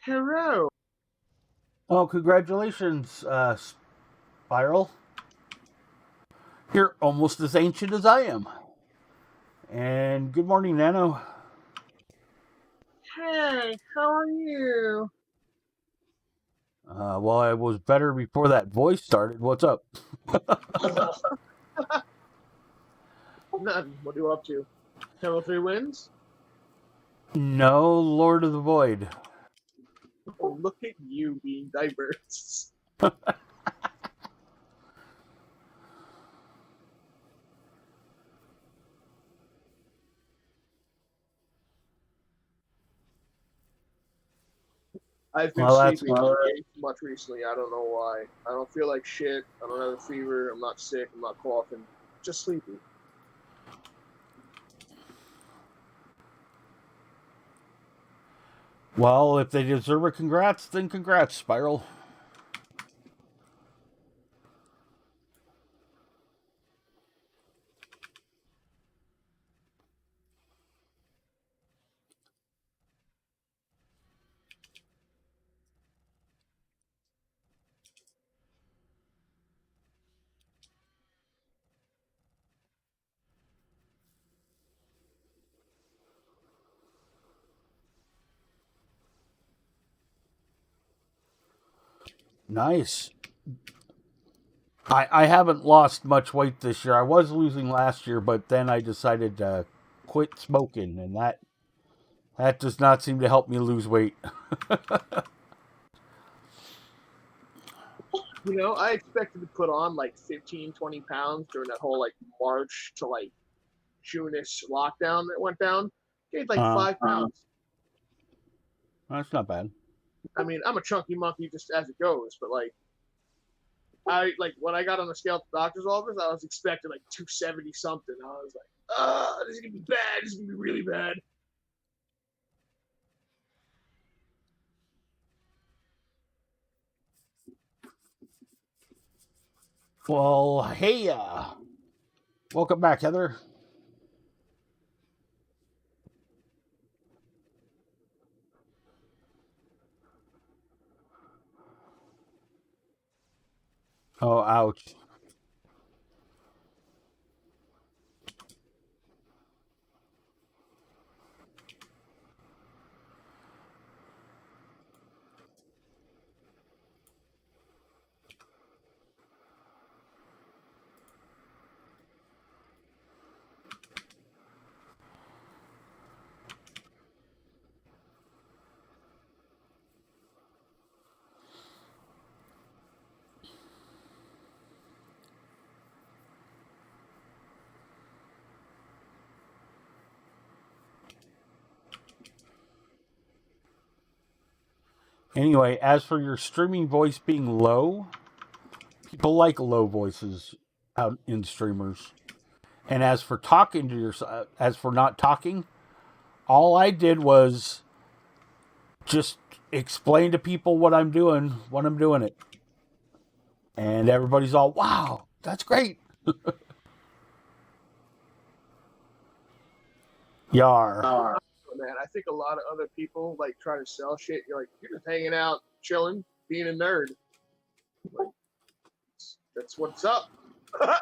Hello. Oh, congratulations, Spiral. You're almost as ancient as I am. And good morning, Nano. Hey, how are you? Well, I was better before that voice started. What's up? Nothing. What are you up to? Halo 3 wins? No, Lord of the Void. Oh, look at you being diverse. I've been Well, that's sleeping way too much recently. I don't know why. I don't feel like shit. I don't have a fever. I'm not sick. I'm not coughing. Just sleepy. well. If they deserve a congrats, then congrats, Spiral. Nice. I haven't lost much weight this year. I was losing last year, but then I decided to quit smoking, and that does not seem to help me lose weight. You know, I expected to put on like 15, 20 pounds during that whole like March to like June-ish lockdown that went down. Gained like Uh, 5 pounds. that's not bad. I mean, I'm a chunky monkey just as it goes, but like I like when I got on the scale at the doctor's office, I was expecting like 270 something. I was like, this is gonna be bad. This is gonna be really bad. Well, hey, welcome back, Heather. Oh, ouch. Anyway, as for your streaming voice being low, people like low voices out in streamers. And as for talking to yourself, as for not talking, all I did was just explain to people what I'm doing when I'm doing it. And everybody's all, wow, that's great. Yar. Man, I think a lot of other people like try to sell shit. You're like, you're just hanging out, chilling, being a nerd. Like, that's what's up. Not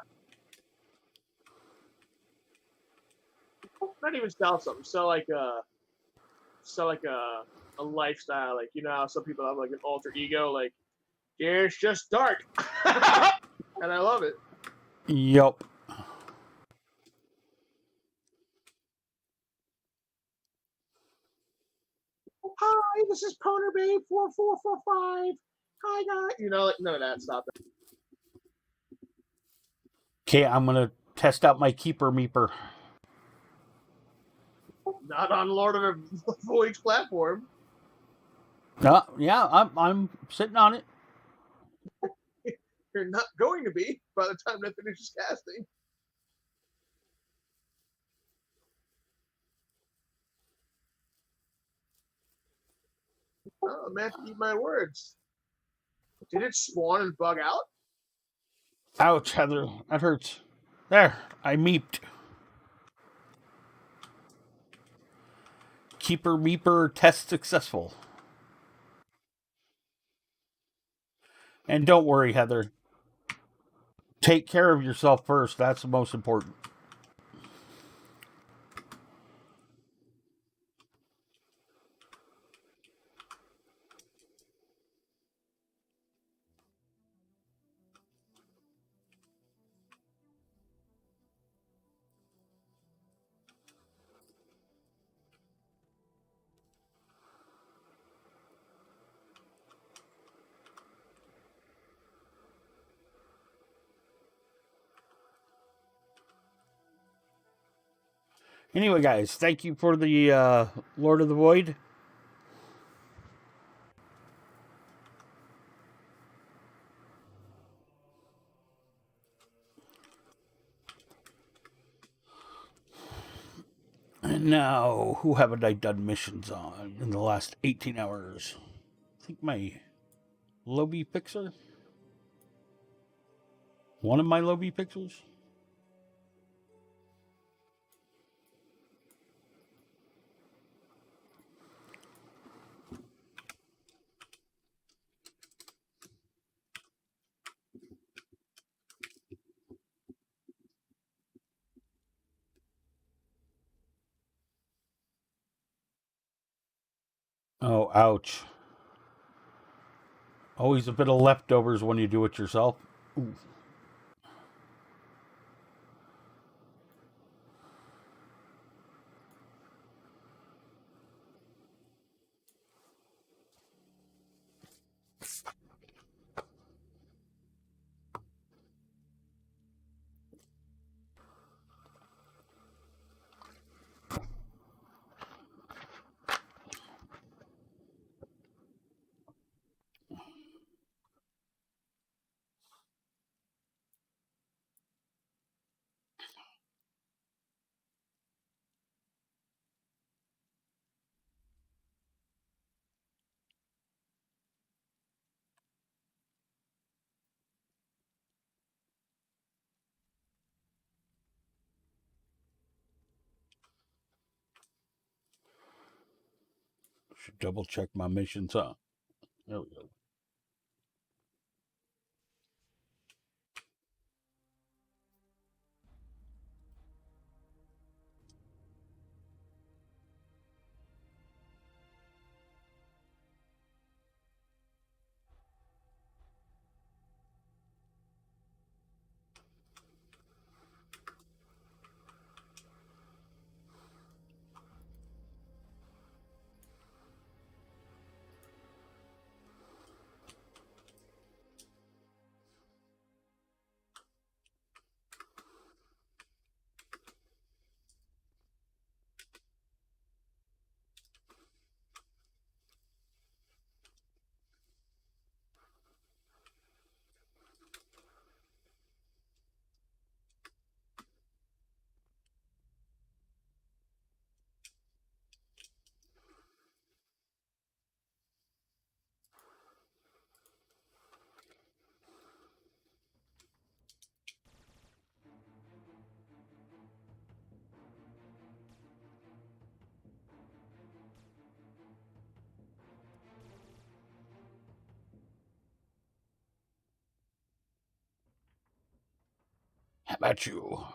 even sell something. Sell like a lifestyle. Like you know how some people have like an alter ego. Like yeah, it's just dark, and I love it. Yup. Hi, this is Poner Babe 4445. Hi guys. You know, like none of that. Stop it. Okay, I'm going to test out my Keeper Meeper. Not on Lord of the Voids platform. Yeah, I'm sitting on it. You're not going to be by the time that finishes casting. Oh, man, eat my words. Did it spawn and bug out? Ouch, Heather. That hurts. There, I meeped. Keeper Meeper test successful. And don't worry, Heather. Take care of yourself first. That's the most important. Anyway, guys, thank you for the Lord of the Void. And now, who haven't I done missions on in the last 18 hours? I think my Lobby Pixar? One of my Lobby Pixels? Oh, ouch. Always a bit of leftovers when you do it yourself. Ooh. Should double check my missions, huh? There we go. How about you?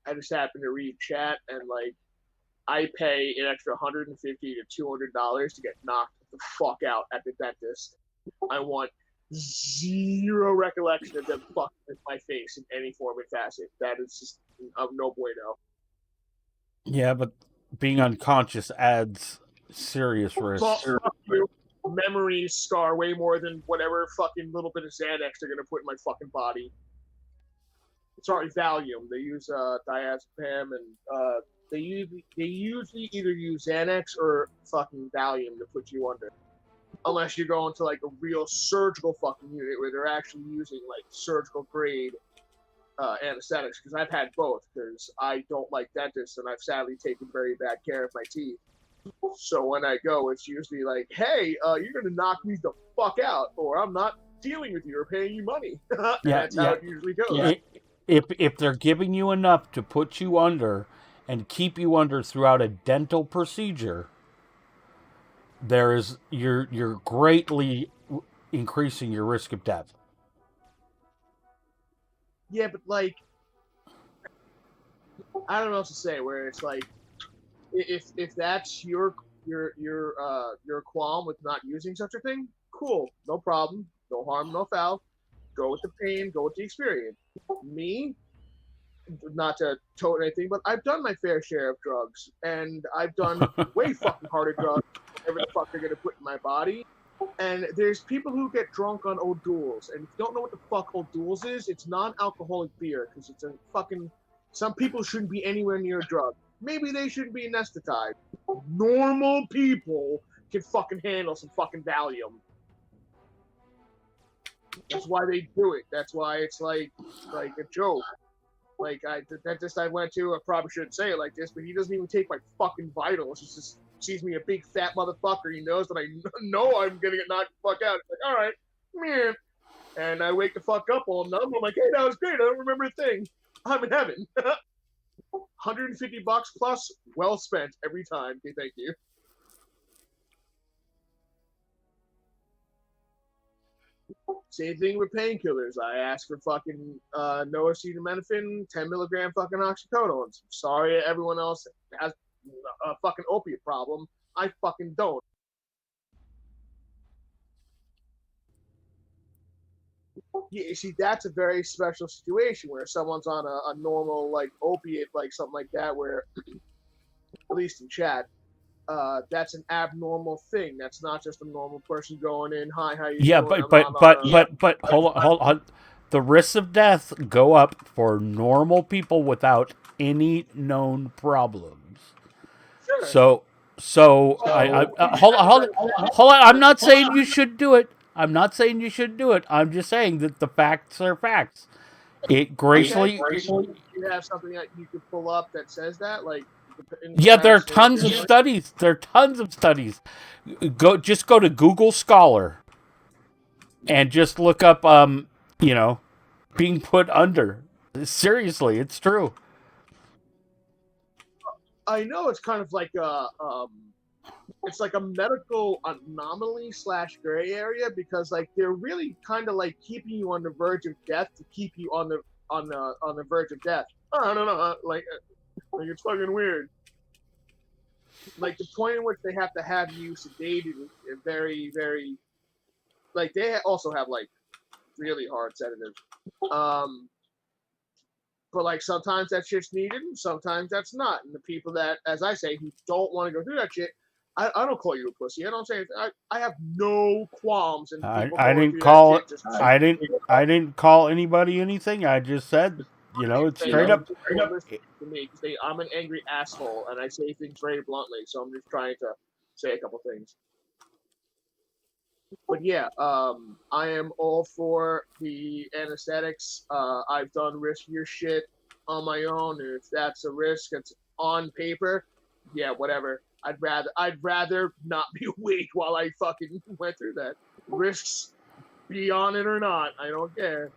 I just happened to read chat and like I pay an extra $150 to $200 to get knocked the fuck out at the dentist. I want zero recollection of them fucking with my face in any form and facet. That is just no bueno. Yeah, but being unconscious adds serious risk. So, fuck you. Memories scar way more than whatever fucking little bit of Xanax they're gonna put in my fucking body. Sorry, Valium. They use diazepam and they usually either use Xanax or fucking Valium to put you under. Unless you go into like a real surgical fucking unit where they're actually using like surgical grade anesthetics. Because I've had both. Because I don't like dentists and I've sadly taken very bad care of my teeth. So when I go, it's usually like, hey, you're gonna knock me the fuck out, or I'm not dealing with you or paying you money. That's how it usually goes. If they're giving you enough to put you under and keep you under throughout a dental procedure, you're greatly increasing your risk of death. Yeah, but like, I don't know what to say. Where it's like, if that's your qualm with not using such a thing, cool, no problem, no harm, no foul. Go with the pain, go with the experience. Me, not to tote anything, but I've done my fair share of drugs, and I've done way fucking harder drugs, whatever the fuck they're gonna put in my body. And there's people who get drunk on O'Doul's, and if you don't know what the fuck O'Doul's is, it's non-alcoholic beer, because it's a fucking... Some people shouldn't be anywhere near a drug. Maybe they shouldn't be anesthetized. Normal people can fucking handle some fucking Valium. That's why they do it. That's why it's like a joke. Like the dentist I went to, I probably shouldn't say it like this, but he doesn't even take my fucking vitals. He just sees me a big fat motherfucker. He knows that I know I'm gonna get knocked the fuck out. He's like, all right, man. And I wake the fuck up all numb. I'm like, hey, that was great. I don't remember a thing. I'm in heaven. $150 plus, well spent every time. Okay, thank you. Same thing with painkillers. I ask for fucking noacetaminophen, 10 milligram fucking oxycodone. I'm sorry, everyone else has a fucking opiate problem. I fucking don't. Yeah, see, that's a very special situation where someone's on a normal like opiate, like something like that, where at least in chat, that's an abnormal thing. That's not just a normal person going in, hi, how you Yeah, doing? I'm not on a but hold on. The risks of death go up for normal people without any known problems. sure. So hold on. I'm not saying you I'm should do it. I'm not saying you should do it. I'm just saying that the facts are facts. It okay. gracefully. You have something that you could pull up that says that, like in Yeah, there are comparison tons of to studies. There are tons of studies. Just go to Google Scholar and just look up you know, being put under. Seriously, it's true. I know it's kind of like a it's like a medical anomaly slash gray area because like they're really kind of like keeping you on the verge of death to keep you on the verge of death. I don't know, like it's fucking weird. Like the point in which they have to have you sedated is very very like they also have like really hard sedatives. Um, but like sometimes that shit's needed and sometimes that's not. And the people that, as I say, who don't want to go through that shit, I don't call you a pussy. I don't say I have no qualms in people I going didn't through that call it. shit. Just I didn't call anybody anything. I just said, it's say straight up. people listen to me because I'm an angry asshole and I say things very bluntly. So I'm just trying to say a couple things. But yeah, I am all for the anesthetics. I've done riskier shit on my own, and if that's a risk, it's on paper. Yeah, whatever. I'd rather not be awake while I fucking went through that. Risks, be on it or not, I don't care.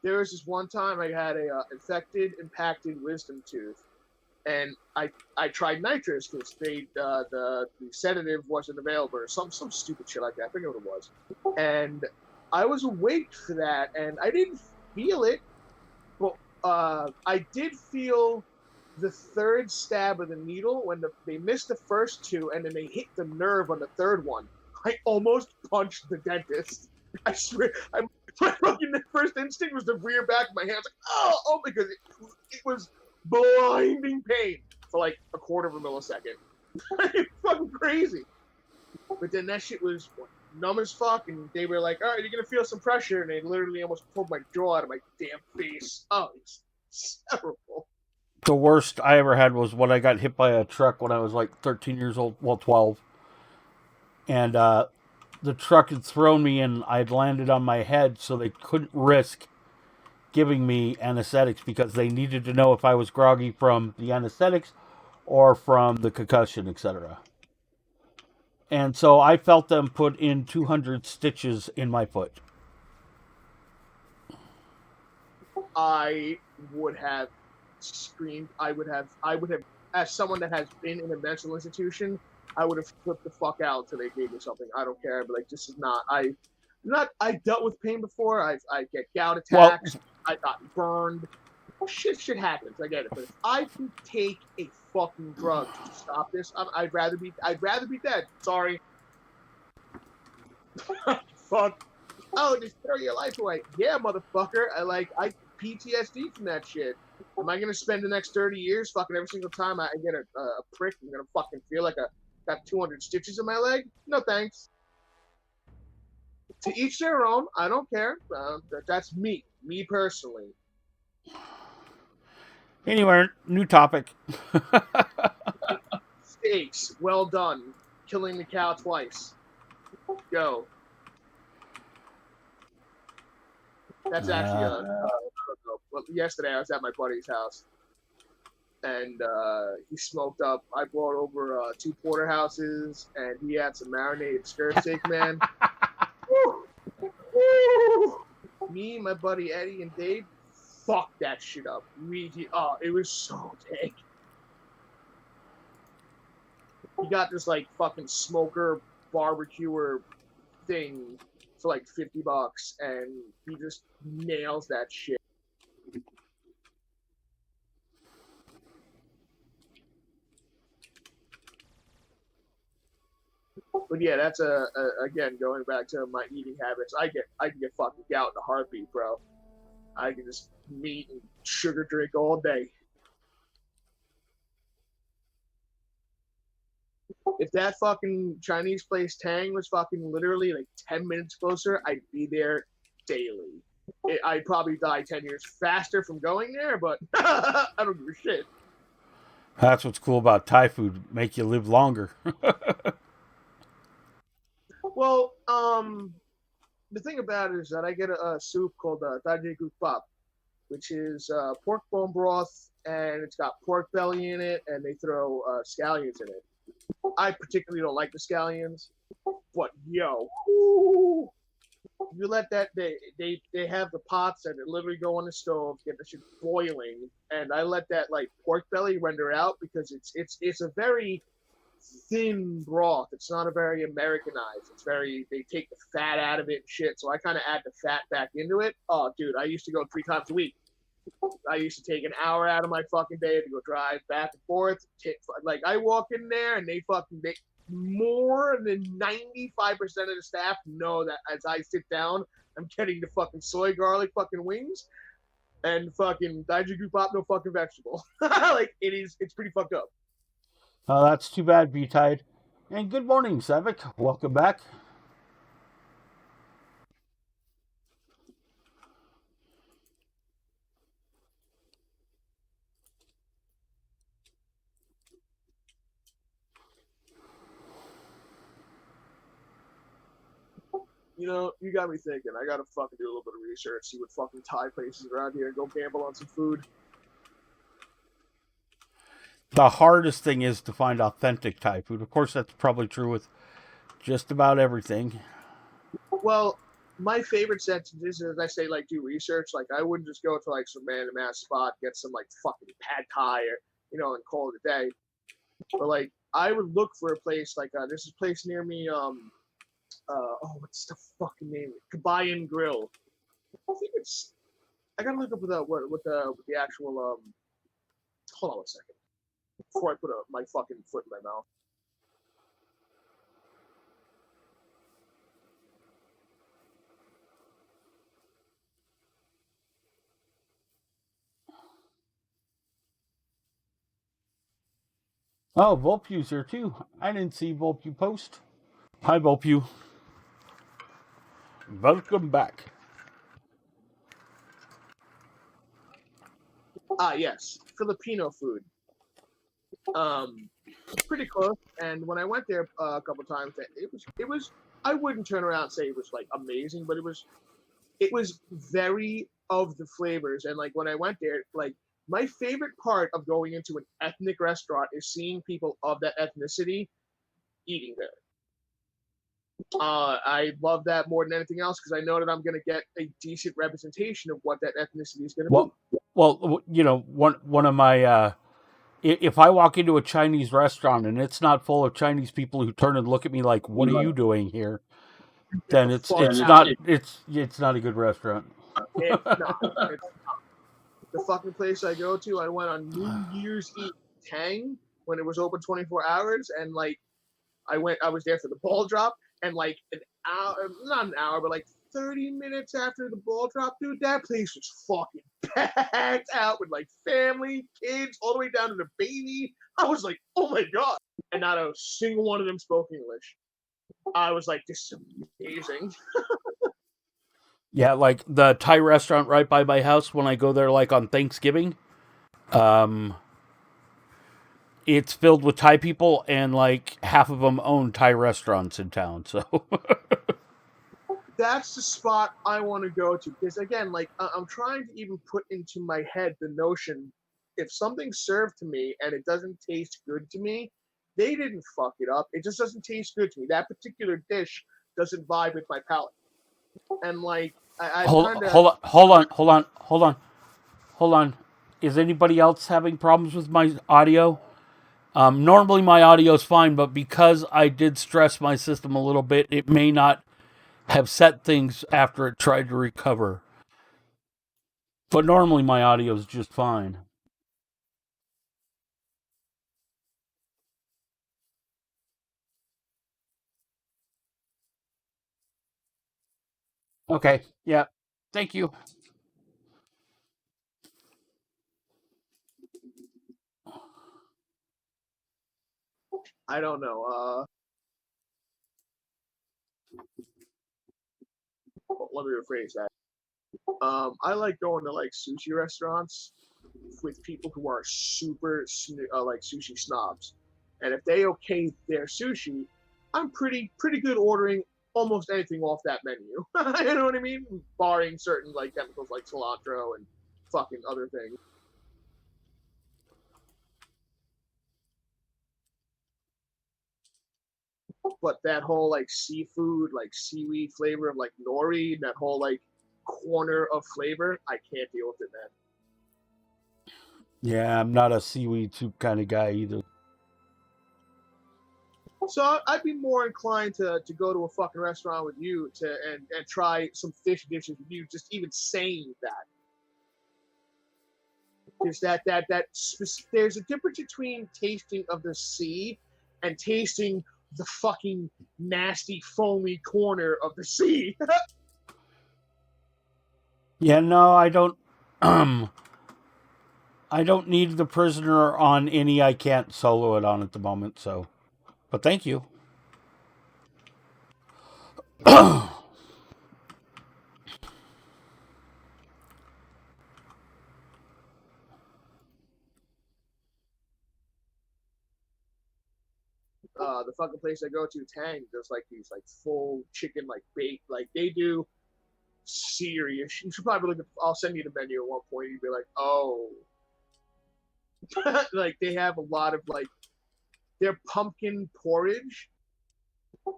There was this one time I had a infected, impacted wisdom tooth, and I tried nitrous because the sedative wasn't available or some stupid shit like that. I forget what it was. And I was awake for that, and I didn't feel it, but I did feel the third stab of the needle when they missed the first two, and then they hit the nerve on the third one. I almost punched the dentist. I swear, my fucking first instinct was to rear back my hands, like, oh, because it was blinding pain for like a quarter of a millisecond. It's fucking crazy. But then that shit was numb as fuck, and they were like, all right, you're gonna feel some pressure, and they literally almost pulled my jaw out of my damn face. Oh, it's terrible. The worst I ever had was when I got hit by a truck when I was like 13 years old, well, 12, and the truck had thrown me and I'd landed on my head, so they couldn't risk giving me anesthetics because they needed to know if I was groggy from the anesthetics or from the concussion, etc. And so I felt them put in 200 stitches in my foot. I would have screamed. I would have, as someone that has been in a mental institution, I would have flipped the fuck out until they gave me something. I don't care, but like this is not. I dealt with pain before. I get gout attacks. Well, I got burned. Shit happens. I get it. But if I can take a fucking drug to stop this, I'd rather be dead. Sorry. Fuck. Oh, just throw your life away. Yeah, motherfucker. I PTSD from that shit. Am I gonna spend the next 30 years fucking every single time I get a prick? I'm gonna fucking feel like I got 200 stitches in my leg? No thanks. To each their own. I don't care. That's me personally. anyway, new topic. Steaks, well done. Killing the cow twice. Go. That's actually well, yesterday I was at my buddy's house, and he smoked up. I brought over 2 porterhouses, and he had some marinated skirt steak, man. Woo! Woo! Me, my buddy Eddie, and Dave fucked that shit up. It was so dank. he got this like fucking smoker barbecuer thing for like $50, and he just nails that shit. But yeah, that's again going back to my eating habits. I can get fucking gout in a heartbeat, bro. I can just meat and sugar drink all day. If that fucking Chinese place Tang was fucking literally like 10 minutes closer, I'd be there daily. I'd probably die 10 years faster from going there, but I don't give a shit. That's what's cool about Thai food. Make you live longer. Well, the thing about it is that I get a soup called Dajie Pap, which is pork bone broth, and it's got pork belly in it, and they throw scallions in it. I particularly don't like the scallions, but yo, whoo, you let that they have the pots that literally go on the stove, get the shit boiling, and I let that like pork belly render out because it's a very thin broth. It's not a very Americanized. It's very they take the fat out of it and shit. So I kind of add the fat back into it. Oh, dude, I used to go 3 times a week. I used to take an hour out of my fucking day to go drive back and forth. Like I walk in there and they more than 95% of the staff know that as I sit down, I'm getting the fucking soy garlic fucking wings and fucking daiji pop, no fucking vegetable. Like it's pretty fucked up. Oh, that's too bad, B-Tide. And good morning, Savick. Welcome back. You know, you got me thinking. I gotta fucking do a little bit of research, see what fucking Thai places around here, and go gamble on some food. The hardest thing is to find authentic Thai food. Of course, that's probably true with just about everything. Well, my favorite sense is, as I say, like do research. Like I wouldn't just go to like some random ass spot, get some like fucking pad thai or and call it a day. But like I would look for a place like there's this place near me. What's the fucking name? Kabayan Grill. I think it's. I gotta look up what the actual Hold on 1 second before I put my fucking foot in my mouth. Oh, Volpu's here too. I didn't see Volpu post. Hi, Volpu. Welcome back. Yes, Filipino food. Pretty close. And when I went there a couple times, it was. I wouldn't turn around and say it was like amazing, but it was very of the flavors. And like when I went there, like my favorite part of going into an ethnic restaurant is seeing people of that ethnicity eating there. I love that more than anything else because I know that I'm going to get a decent representation of what that ethnicity is going to be. Well, one of my if I walk into a Chinese restaurant and it's not full of Chinese people who turn and look at me like, "What are you doing here?" then it's not a good restaurant. It's not. The fucking place I go to, I went on New Year's Eve Tang when it was open 24 hours, and like I was there for the ball drop, and like an hour, not an hour, but like 30 minutes after the ball drop, dude, that place was fucking packed out with like family, kids, all the way down to the baby. I was like, oh my god. And not a single one of them spoke English. I was like, this is amazing. Yeah, like the Thai restaurant right by my house when I go there like on Thanksgiving. It's filled with Thai people and like half of them own Thai restaurants in town. So that's the spot I want to go to because again, like I'm trying to even put into my head the notion if something's served to me and it doesn't taste good to me, they didn't fuck it up. It just doesn't taste good to me. That particular dish doesn't vibe with my palate. And like hold on. Is anybody else having problems with my audio? Normally my audio's fine, but because I did stress my system a little bit, it may not have set things after it tried to recover. But normally my audio's just fine. Okay, yeah. Thank you. I don't know. Let me rephrase that. I like going to like sushi restaurants with people who are super like sushi snobs, and if they okay their sushi, I'm pretty good ordering almost anything off that menu. You know what I mean? Barring certain like chemicals like cilantro and fucking other things. But that whole like seafood, like seaweed flavor of like nori, that whole like corner of flavor, I can't deal with it, man. Yeah, I'm not a seaweed soup kind of guy either. So I'd be more inclined to go to a fucking restaurant with you and try some fish dishes with you. Just even saying that, is there's a difference between tasting of the sea and tasting the fucking nasty foamy corner of the sea. Yeah, no, I don't. I don't need the prisoner on any I can't solo it on at the moment. So, but thank you. The fucking place I go to, Tang, there's like these like full chicken like bake, like they do serious. You should probably look at. I'll send you the menu at one point. You'd be like, oh, like they have a lot of like their pumpkin porridge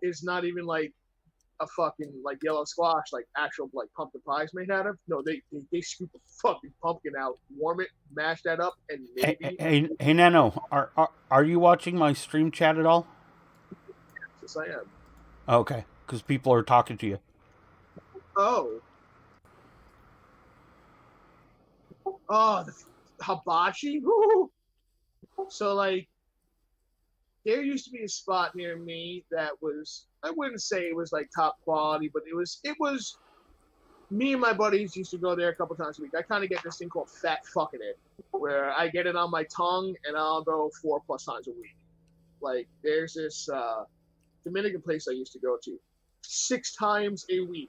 is not even like a fucking like yellow squash, like actual like pumpkin pies made out of. No, they scoop a fucking pumpkin out, warm it, mash that up, and maybe. Hey, Nano, are you watching my stream chat at all? Yes, I am. Okay, because people are talking to you. Oh, oh, the hibachi. Woo! So like, there used to be a spot near me that was, I wouldn't say it was like top quality, but it was. Me and my buddies used to go there a couple times a week. I kind of get this thing called fat fucking it, where I get it on my tongue and I'll go 4+ times a week. Like there's this Dominican place I used to go to 6 times a week.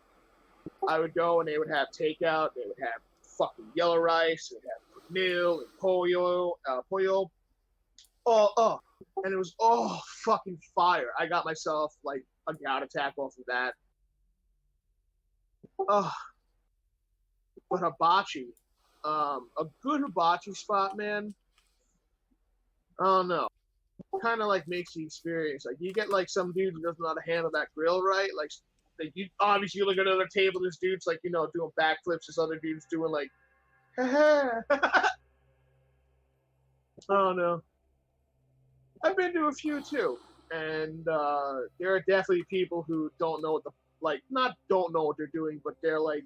I would go and they would have takeout. They would have fucking yellow rice. They would have pernil and pollo. Oh, and it was fucking fire. I got myself like a gout attack off of that. Oh, but hibachi, a good hibachi spot, man. I don't know. Kind of like makes the experience. Like you get like some dude who doesn't know how to handle that grill right. Like you obviously you look at another table. This dude's like doing backflips. This other dude's doing like, I don't know. I've been to a few too, and there are definitely people who don't know what the like not don't know what they're doing, but they're like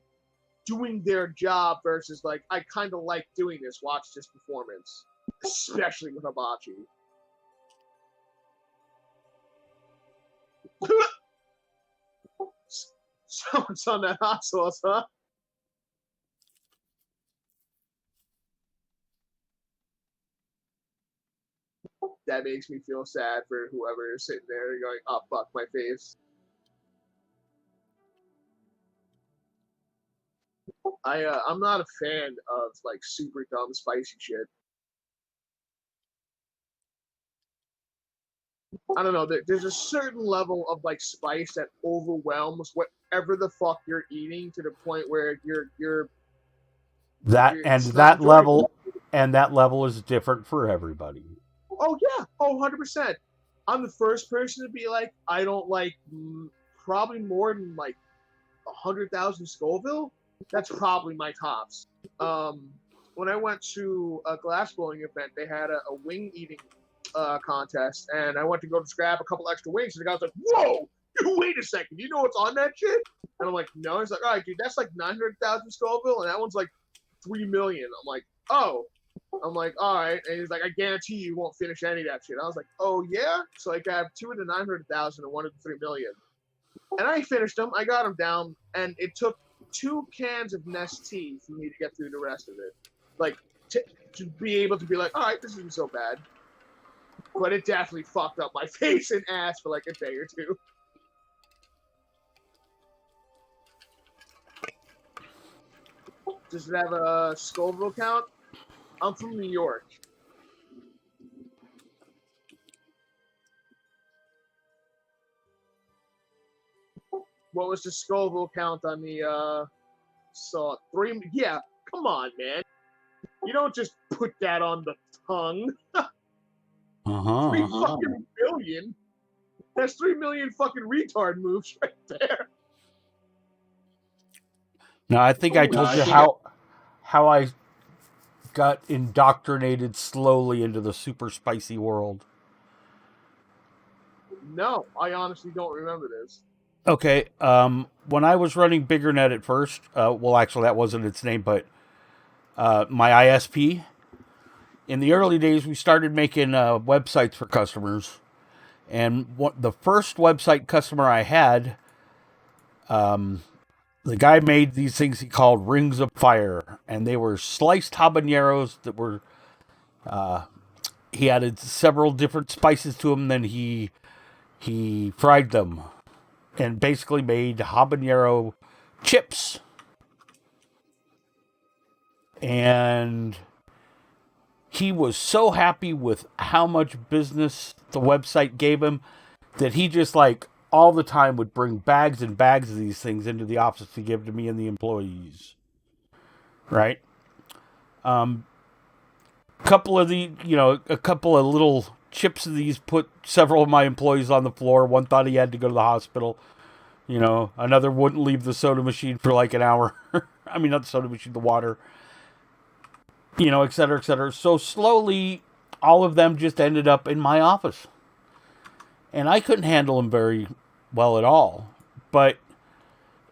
doing their job versus like I kind of like doing this. Watch this performance, especially with hibachi. So it's on that hot sauce, huh? That makes me feel sad for whoever is sitting there going, "Oh fuck my face." I'm not a fan of like super dumb spicy shit. I don't know. There's a certain level of like spice that overwhelms whatever the fuck you're eating to the point where That and it's not that enjoyable. level and that level is different for everybody. Oh yeah, 100%. I'm the first person to be like, I don't like probably more than like 100,000 Scoville. That's probably my tops. Um, when I went to a glass blowing event, they had a wing eating contest, and I went to go to grab a couple extra wings, and the guy was like, "Whoa, wait a second, you know what's on that shit?" And I'm like, "No." He's like, "All right, dude, that's like 900,000 Scoville, and that one's like 3 million." I'm like, "Oh." I'm like, "All right," and he's like, "I guarantee you won't finish any of that shit." I was like, "Oh yeah." So I grabbed 2 of the 900,000 and 1 of the 3 million, and I finished them. I got them down, and it took 2 cans of Nestea for me to get through the rest of it, like to be able to be like, "All right, this isn't so bad." But it definitely fucked up my face and ass for like a day or two. Does it have a Scoville count? I'm from New York. What was the Scoville count on the saw? 3? Yeah, come on, man. You don't just put that on the tongue. 3 fucking million. That's 3 million fucking retard moves right there. Now, I think I told you how I got indoctrinated slowly into the super spicy world. No, I honestly don't remember this. Okay, when I was running BiggerNet at first, well, actually, that wasn't its name, but my ISP, in the early days, we started making websites for customers. And the first website customer I had, the guy made these things he called rings of fire, and they were sliced habaneros that were. He added several different spices to them, then he fried them, and basically made habanero chips. And he was so happy with how much business the website gave him that he just like all the time would bring bags and bags of these things into the office to give to me and the employees. Right? Couple of a couple of little chips of these put several of my employees on the floor. One thought he had to go to the hospital. Another wouldn't leave the soda machine for like an hour. I mean, not the soda machine, the water. Et cetera, et cetera. So slowly, all of them just ended up in my office. And I couldn't handle them very well at all. But,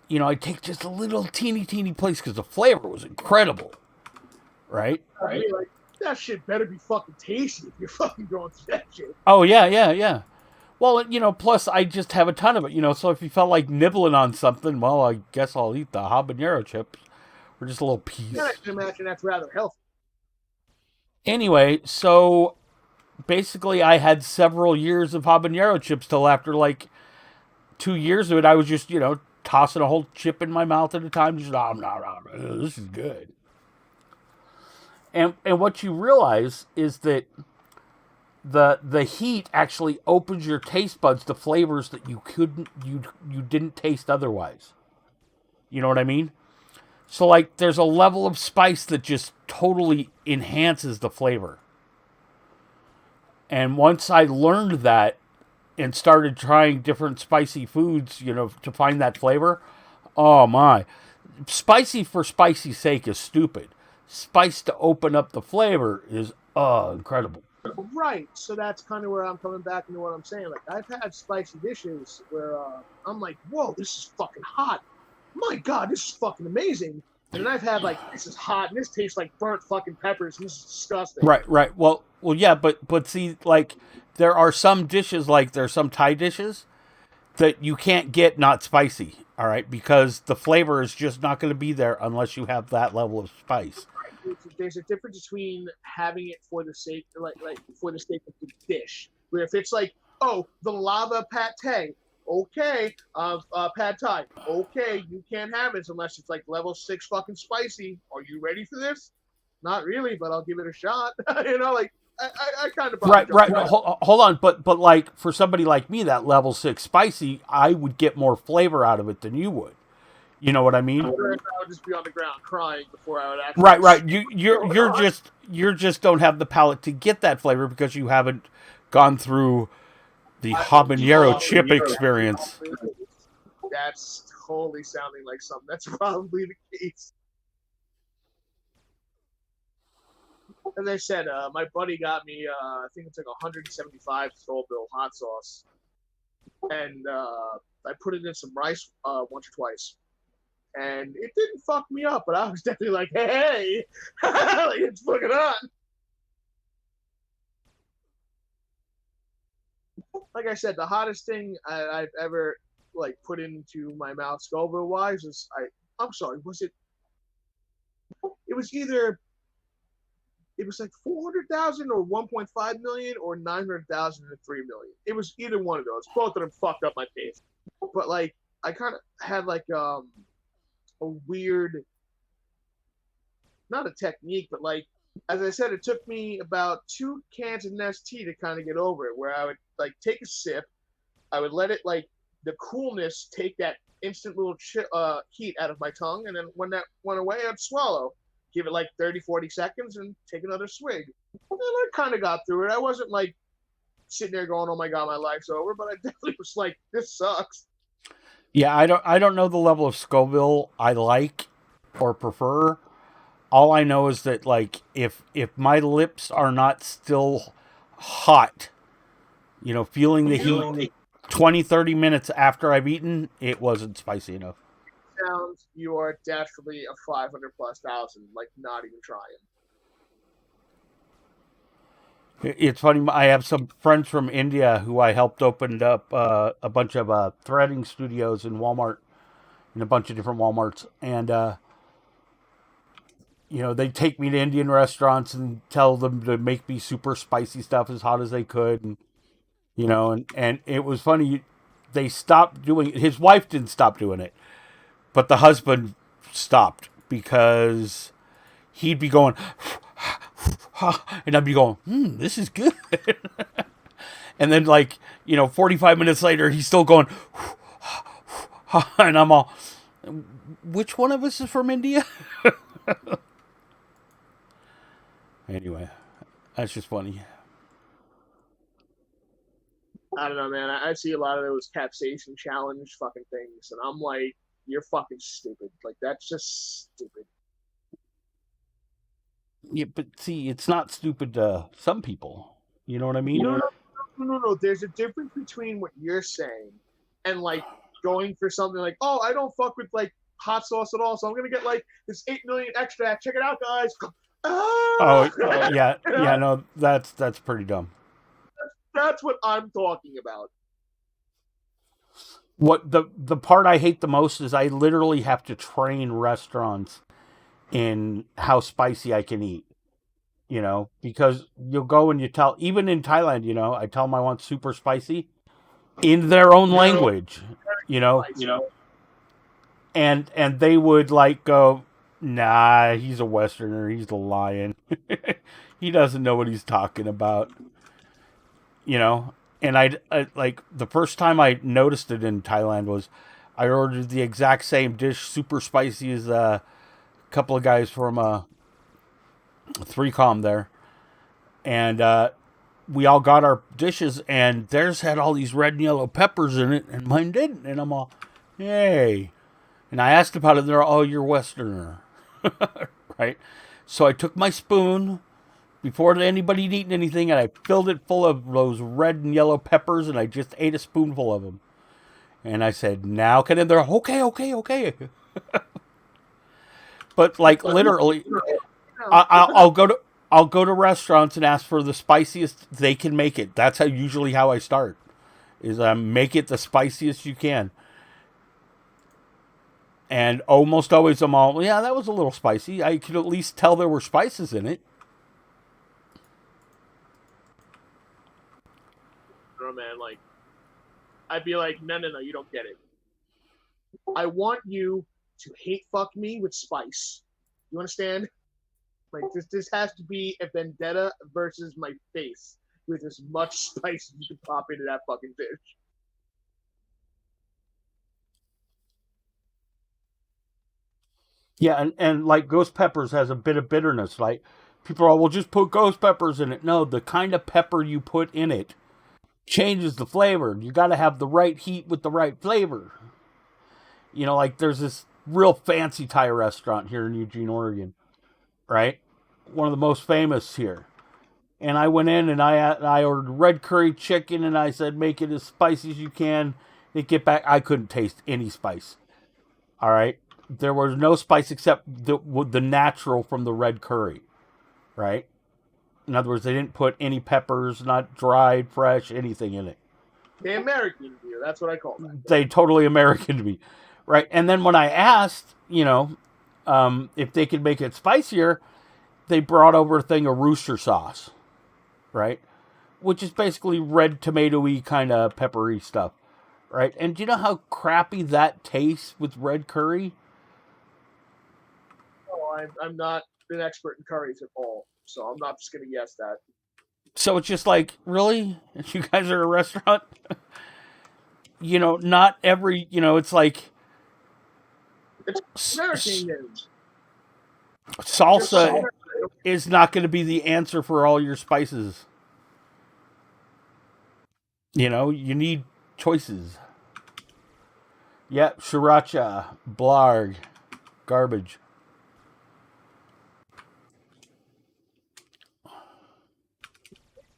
I'd take just a little teeny place because the flavor was incredible. Right? Right? Like, that shit better be fucking tasty if you're fucking going through that shit. Oh, yeah. Well, plus I just have a ton of it, so if you felt like nibbling on something, well, I guess I'll eat the habanero chips. Or just a little piece. Yeah, I can imagine that's rather healthy. Anyway, so basically I had several years of habanero chips till after like 2 years of it, I was just, tossing a whole chip in my mouth at a time. Just, this is good. And what you realize is that the heat actually opens your taste buds to flavors that you didn't taste otherwise. You know what I mean? So like there's a level of spice that just totally enhances the flavor. And once I learned that and started trying different spicy foods, to find that flavor, oh my. Spicy for spicy's sake is stupid. Spice to open up the flavor is incredible. Right, so that's kind of where I'm coming back into what I'm saying. Like, I've had spicy dishes where I'm like, whoa, this is fucking hot. My God, this is fucking amazing. And then I've had like, this is hot and this tastes like burnt fucking peppers and this is disgusting. Right. Well, yeah, but see, like, there are some dishes, like there's some Thai dishes that you can't get not spicy, all right, because the flavor is just not going to be there unless you have that level of spice. There's a difference between having it for the sake, like for the sake of the dish. Where if it's like, oh, the lava pate, okay, pad thai, okay, you can't have it unless it's like level 6 fucking spicy. Are you ready for this? Not really, but I'll give it a shot. Like I kind of right. Hold on, but like for somebody like me, that level 6 spicy, I would get more flavor out of it than you would. You know what I mean? I would just be on the ground crying before I would actually. Right. You're just don't have the palate to get that flavor because you haven't gone through the habanero chip experience. That's totally sounding like something. That's probably the case. As I said, my buddy got me, I think it's like 175 Scoville hot sauce, and I put it in some rice once or twice, and it didn't fuck me up, but I was definitely like, hey, like, it's fucking on. Like I said, the hottest thing I've ever like put into my mouth Scoville wise is I'm sorry, was it? It was either it was like 400,000 or 1.5 million or 900,000 or 3 million. It was either one of those. Both of them fucked up my face. But like I kind of had like a weird, not a technique, but like as I said, it took me about 2 cans of Nestea to kind of get over it. Where I would like take a sip, I would let it like the coolness take that instant little heat out of my tongue, and then when that went away, I'd swallow. Give it like 30, 40 seconds and take another swig. And I kind of got through it. I wasn't like sitting there going, "Oh my god, my life's over," but I definitely was like, "This sucks." Yeah, I don't know the level of Scoville I like or prefer. All I know is that like if my lips are not still hot, feeling the heat 20, 30 minutes after I've eaten, it wasn't spicy enough. Sounds you are definitely a 500 plus thousand, like not even trying. It's funny. I have some friends from India who I helped opened up a bunch of threading studios in Walmart, in a bunch of different WalMarts, and they take me to Indian restaurants and tell them to make me super spicy stuff as hot as they could, and it was funny. They stopped doing it. His wife didn't stop doing it, but the husband stopped because he'd be going, and I'd be going, this is good. And then, 45 minutes later, he's still going, and I'm all, which one of us is from India? Anyway, that's just funny. I don't know, man. I see a lot of those capsaicin challenge fucking things, and I'm like, you're fucking stupid. Like that's just stupid. Yeah, but see, it's not stupid to some people. You know what I mean? No. There's a difference between what you're saying and like going for something like, oh, I don't fuck with like hot sauce at all, so I'm gonna get like this 8 million extract. Check it out, guys. Oh, yeah, yeah. No, that's pretty dumb. That's what I'm talking about. What the part I hate the most is I literally have to train restaurants in how spicy I can eat. Because you'll go and you tell, even in Thailand, I tell them I want super spicy in their own language, and they would like go, nah, he's a Westerner, he's lying. He doesn't know what he's talking about, and I like the first time I noticed it in Thailand was I ordered the exact same dish, super spicy, as a couple of guys from 3Com there, and we all got our dishes, and theirs had all these red and yellow peppers in it, and mine didn't. And I'm all, hey. And I asked about it, and they're all, oh, you're Westerner. Right? So I took my spoon before anybody had eaten anything, and I filled it full of those red and yellow peppers, and I just ate a spoonful of them. And I said, now can I? They're okay. But like literally, I'll go to restaurants and ask for the spiciest they can make it. That's usually how I start. Is make it the spiciest you can. And almost always I'm all, yeah, that was a little spicy. I could at least tell there were spices in it. Oh man, like I'd be like, no, you don't get it. I want you to hate fuck me with spice. You understand? Like this has to be a vendetta versus my face with as much spice as you can pop into that fucking dish. Yeah, and like ghost peppers has a bit of bitterness. Like people are all, well, just put ghost peppers in it. No, the kind of pepper you put in it changes the flavor. You got to have the right heat with the right flavor. Like there's this real fancy Thai restaurant here in Eugene, Oregon, right? one of the most famous here. And I went in and I ordered red curry chicken, and I said, make it as spicy as you can. They get back, I couldn't taste any spice. All right, there was no spice except the natural from the red curry. Right. In other words, they didn't put any peppers, not dried, fresh, anything in it. They American beer. That's what I call that. They totally Americaned me. Right. And then when I asked, if they could make it spicier, they brought over a thing of rooster sauce. Right. Which is basically red tomatoey kind of peppery stuff. Right. And do you know how crappy that tastes with red curry? Oh, I'm not an expert in curries at all, so I'm not just gonna guess that. So it's just like, really? You guys are a restaurant? Not every, it's like It's American names. salsa is not going to be the answer for all your spices. You need choices. Yep, sriracha, blarg, garbage.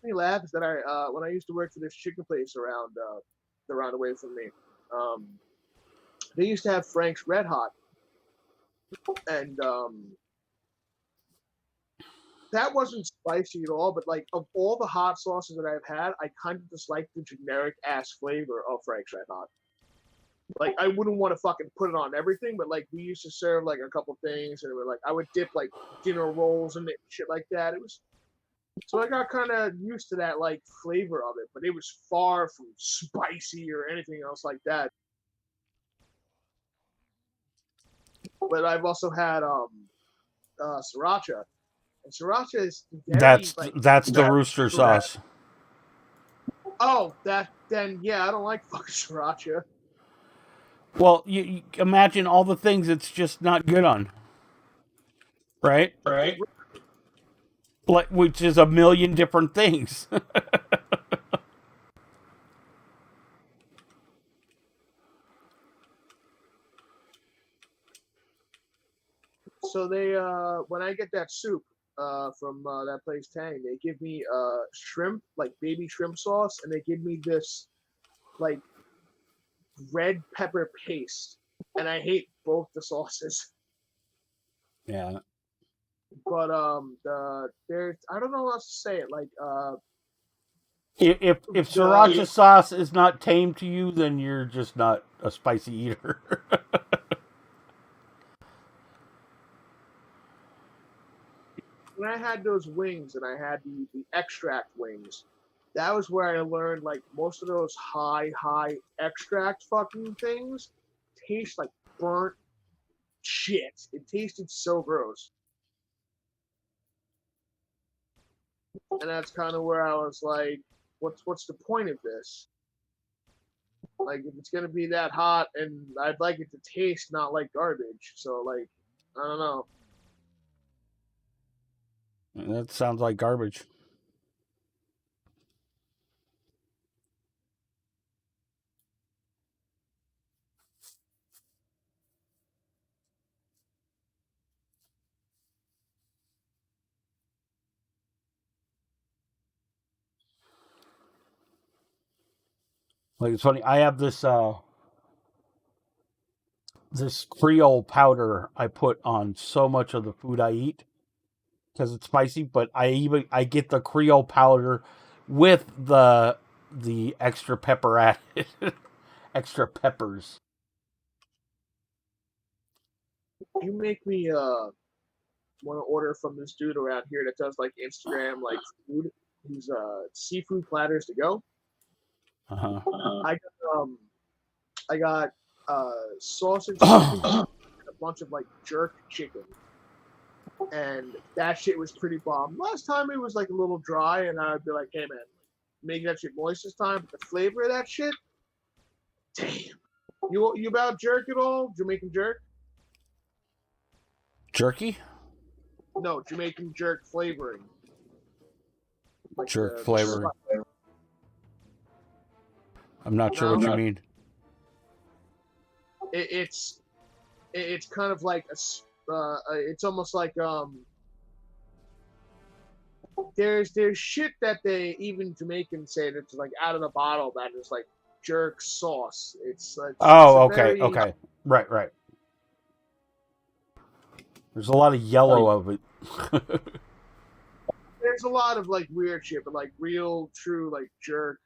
Me laugh is that when I used to work for this chicken place around away from me, they used to have Frank's Red Hot, and that wasn't spicy at all. But like of all the hot sauces that I've had, I kind of just like the generic ass flavor of Frank's Red Hot. Like I wouldn't want to fucking put it on everything, but like we used to serve like a couple things, and it was like I would dip like dinner rolls in it, shit like that. It was. So I got kind of used to that like flavor of it, but it was far from spicy or anything else like that. But I've also had sriracha, and sriracha is very That's the rooster sauce. Oh, yeah, I don't like fucking sriracha. Well, you imagine all the things it's just not good on, right? Right. Which is a million different things. So they when I get that soup from that place Tang, they give me shrimp, like baby shrimp sauce, and they give me this like red pepper paste, and I hate both the sauces. Yeah. But there's I don't know how else to say it. Like If sriracha sauce is not tame to you, then you're just not a spicy eater. when I had those wings and I had the extract wings, that was where I learned like most of those high extract fucking things taste like burnt shit. It tasted so gross. And that's kind of where I was like, what's the point of this? Like if it's gonna be that hot, and I'd like it to taste not like garbage. So like, I don't know. That sounds like garbage. Like it's funny. I have this this Creole powder I put on so much of the food I eat because it's spicy. But I get the Creole powder with the extra pepper added, extra peppers. You make me want to order from this dude around here that does like Instagram like food. He's seafood platters to go. Uh-huh. I got sausage and a bunch of like jerk chicken, and that shit was pretty bomb. Last time it was like a little dry, and I'd be like, "Hey man, make that shit moist this time." But the flavor of that shit, damn. You about jerk at all? Jamaican jerk? Jerky? No, Jamaican jerk flavoring. Like Jerk flavoring. I'm not sure what you mean. It's kind of like it's almost like There's shit that they even Jamaicans say that's like out of the bottle that is like jerk sauce. It's a Oh, okay, very okay. Right, right. There's a lot of yellow of it. there's a lot of like weird shit, but like real true like jerk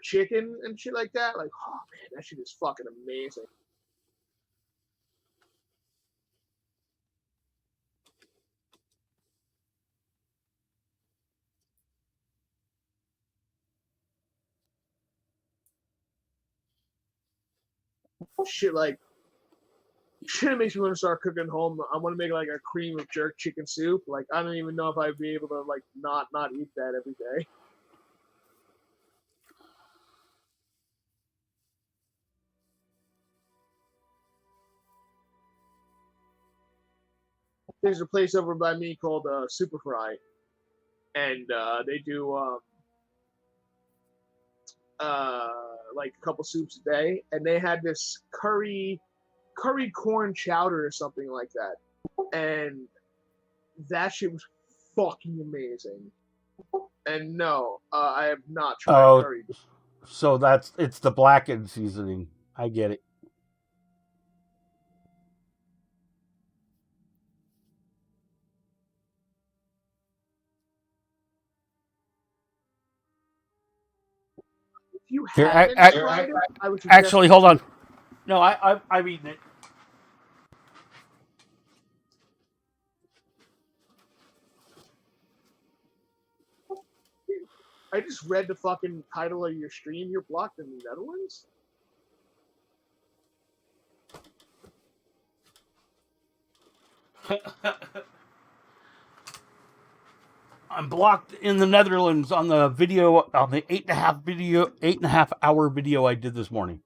chicken and shit like that. Like, oh man, that shit is fucking amazing. Shit like shit makes me want to start cooking home. I want to make like a cream of jerk chicken soup. Like I don't even know if I'd be able to like not eat that every day. There's a place over by me called Super Fry, and they do uh, like a couple soups a day, and they had this curry corn chowder or something like that, and that shit was fucking amazing. And no, I have not tried Oh, curry. so it's the blackened seasoning. I get it. If you Here, haven't tried it, I would suggest actually, you hold do. on. No, I've eaten it. I just read the fucking title of your stream. You're blocked in the Netherlands. I'm blocked in the Netherlands on the video on the 8.5 hour video I did this morning.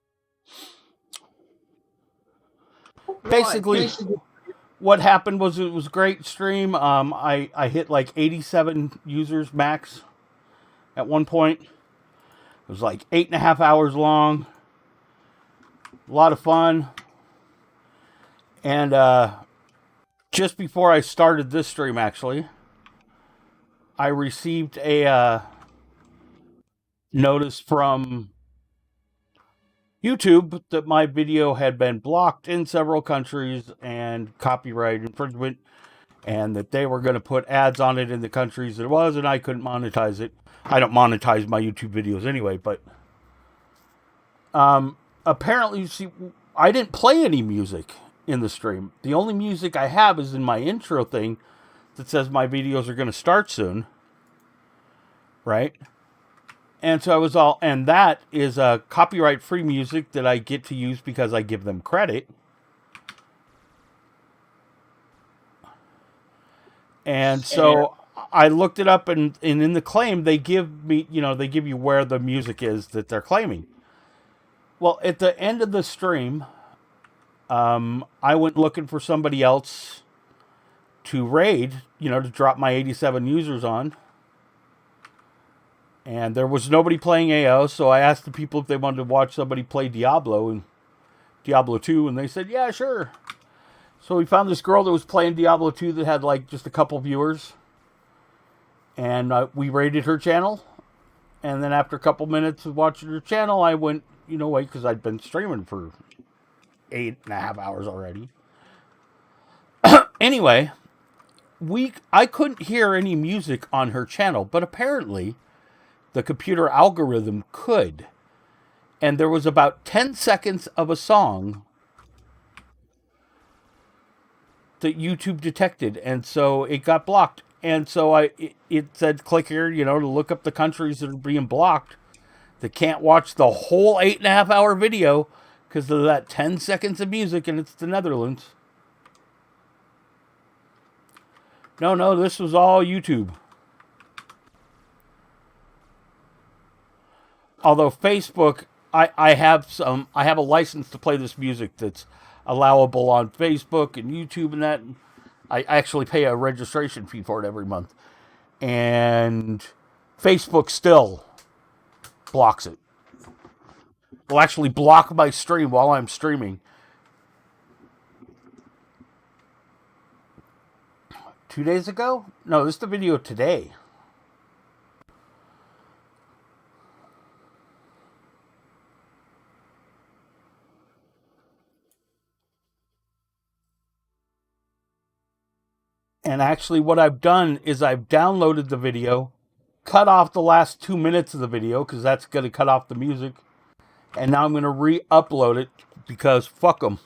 Why? Basically, what happened was it was a great stream. I hit like 87 users max at one point. It was like 8.5 hours long. A lot of fun. And just before I started this stream, actually, I received a notice from YouTube that my video had been blocked in several countries and copyright infringement, and that they were going to put ads on it in the countries it was, and I couldn't monetize it. I don't monetize my YouTube videos anyway, but apparently, you see, I didn't play any music in the stream. The only music I have is in my intro thing that says my videos are going to start soon, right? And so I was all, and that is copyright free music that I get to use because I give them credit. And so I looked it up, and in the claim, they give me, they give you where the music is that they're claiming. Well, at the end of the stream, I went looking for somebody else to raid, to drop my 87 users on. And there was nobody playing AO, so I asked the people if they wanted to watch somebody play Diablo and Diablo 2, and they said, yeah, sure. So we found this girl that was playing Diablo 2 that had like just a couple viewers. And we raided her channel. And then after a couple minutes of watching her channel, I went, wait, because I'd been streaming for 8.5 hours already. Anyway, I couldn't hear any music on her channel, but apparently the computer algorithm could. And there was about 10 seconds of a song that YouTube detected, and so it got blocked. And so it said click here, to look up the countries that are being blocked that can't watch the whole 8.5 hour video because of that 10 seconds of music, and it's the Netherlands. No, this was all YouTube. Although Facebook, I have a license to play this music that's allowable on Facebook and YouTube and that. I actually pay a registration fee for it every month. And Facebook still blocks it. Will actually block my stream while I'm streaming 2 days ago? No, this is the video today. And actually what I've done is I've downloaded the video, cut off the last 2 minutes of the video because that's going to cut off the music. And now I'm going to re-upload it because fuck them.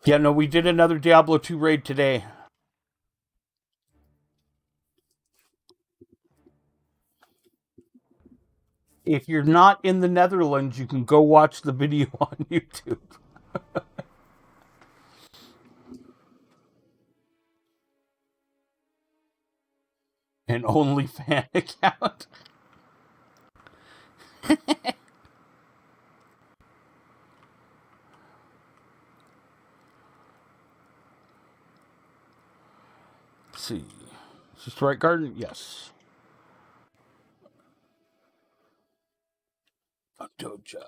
Yeah, no, we did another Diablo 2 raid today. If you're not in the Netherlands, you can go watch the video on YouTube. An OnlyFans account. Let's see. Is this the right garden? Yes. Doja.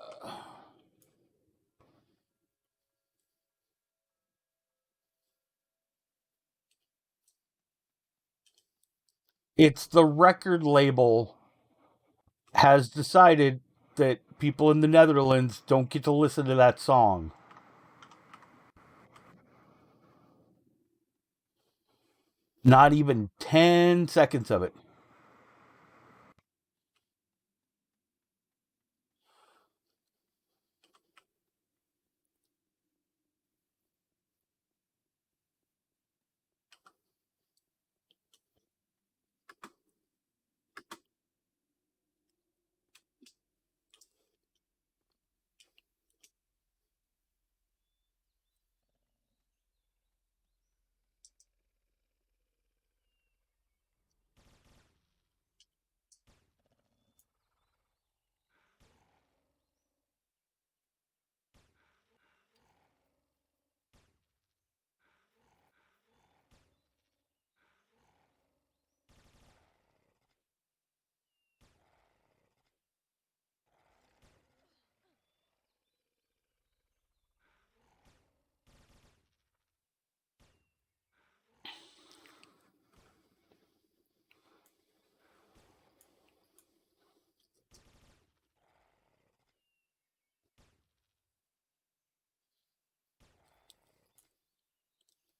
It's the record label has decided that people in the Netherlands don't get to listen to that song. Not even 10 seconds of it.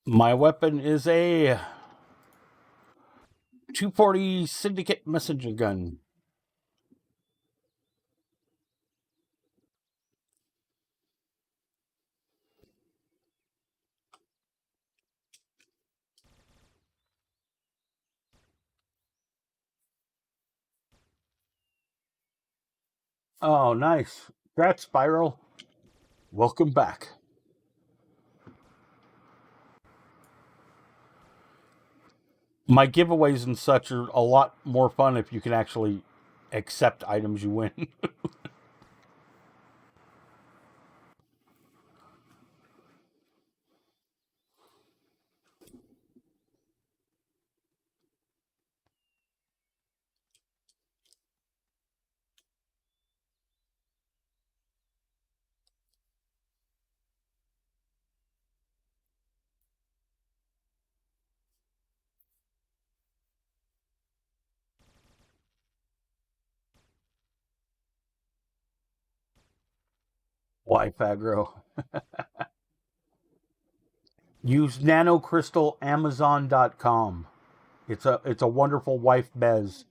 My weapon is a 240 Syndicate messenger gun. Oh, nice. Congrats, Spiral. Welcome back. My giveaways and such are a lot more fun if you can actually accept items you win. Wife aggro. Use nanocrystalamazon.com. It's a wonderful wife bez.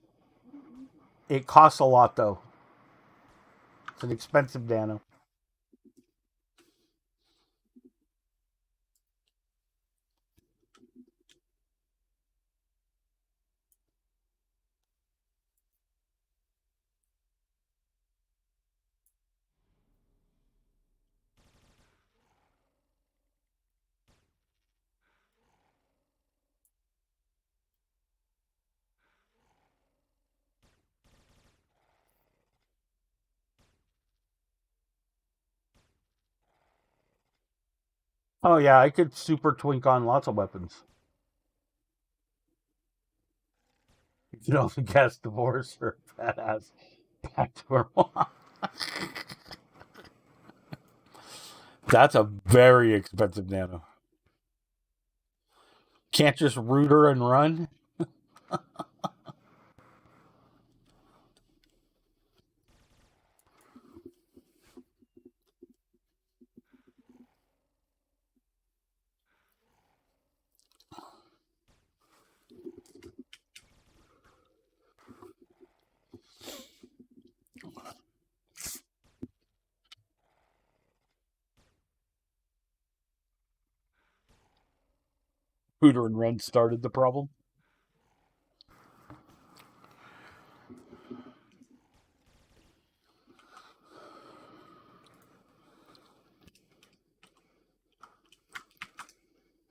It costs a lot though. It's an expensive nano. Oh yeah, I could super twink on lots of weapons. You can also cast divorce or badass. back to her mom. That's a very expensive nano. Can't just root her and run. Hooter and Run started the problem.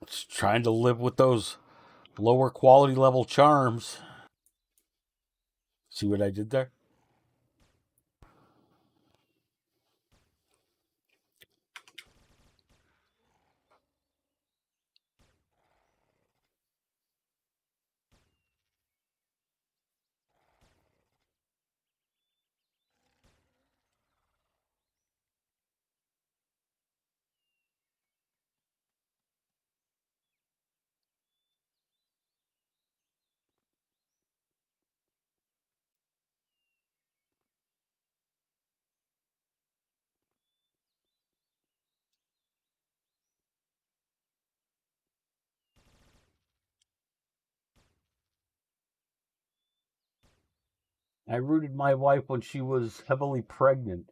It's trying to live with those lower quality level charms. See what I did there? I rooted my wife when she was heavily pregnant,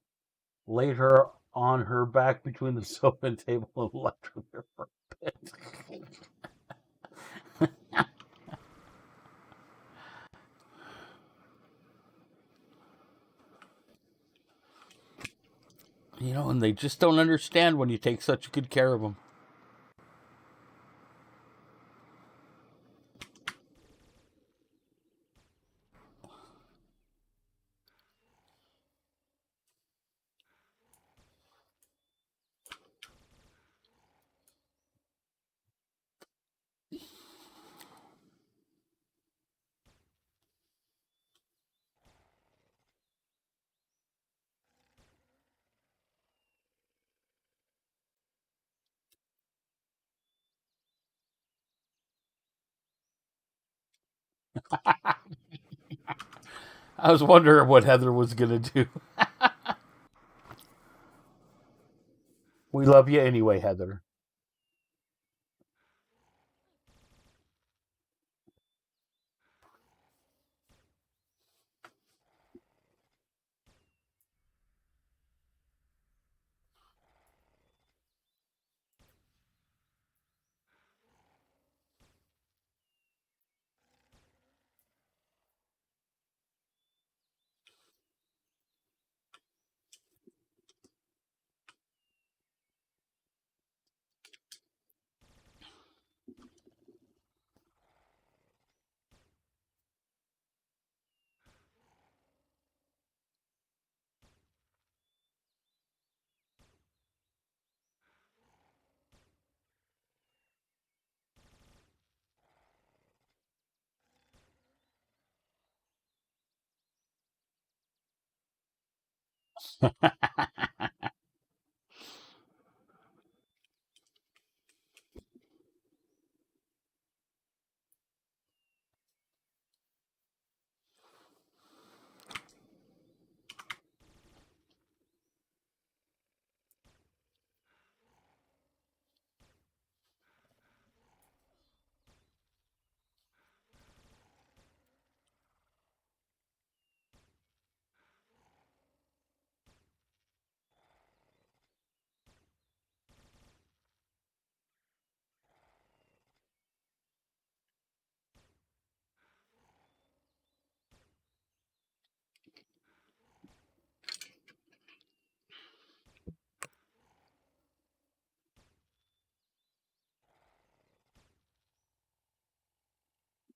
laid her on her back between the sofa table and left her there for a bit. And they just don't understand when you take such good care of them. I was wondering what Heather was going to do. We love you anyway, Heather.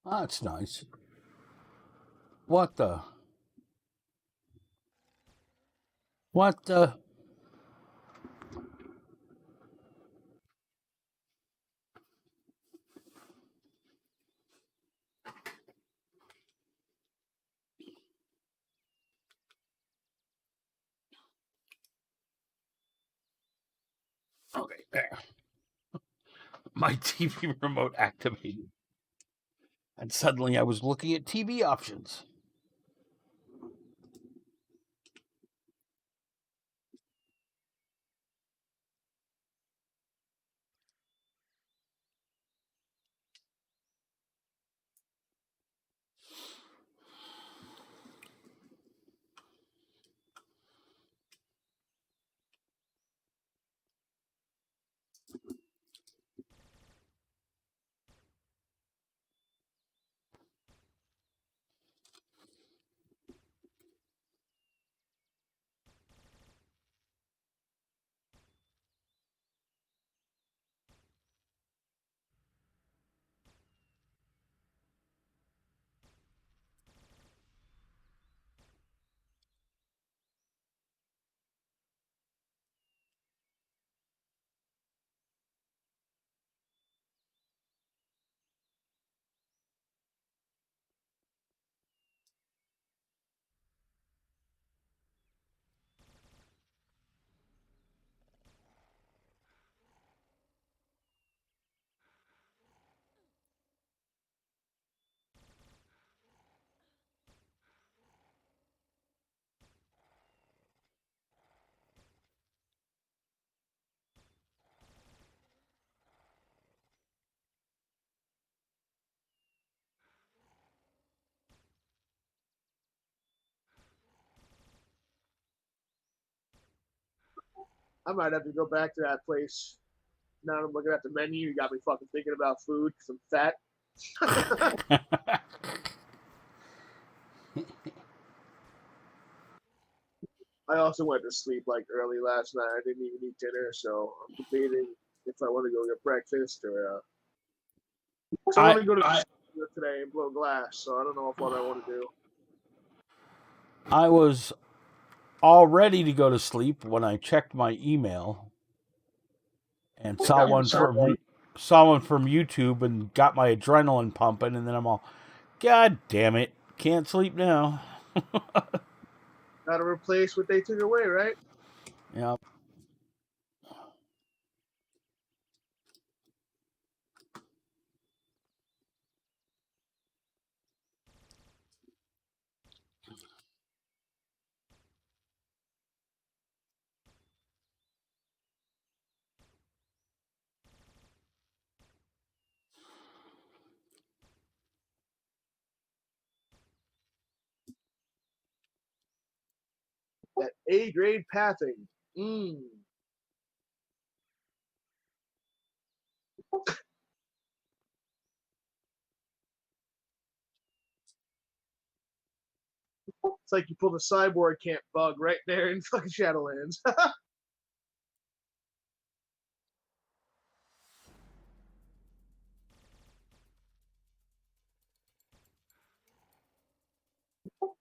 That's nice. What the? What the? my TV remote activated. And suddenly I was looking at TV options. I might have to go back to that place. Now that I'm looking at the menu. You got me fucking thinking about food because I'm fat. I also went to sleep like early last night. I didn't even eat dinner, so I'm debating if I want to go get breakfast or. I want to go to today and blow glass, so I don't know what I want to do. I was all ready to go to sleep when I checked my email and saw one from YouTube and got my adrenaline pumping, and then I'm all, God damn it, can't sleep now. Got to replace what they took away, right? Yeah. That A grade pathing. It's like you pulled a cyborg camp bug right there in fucking Shadowlands.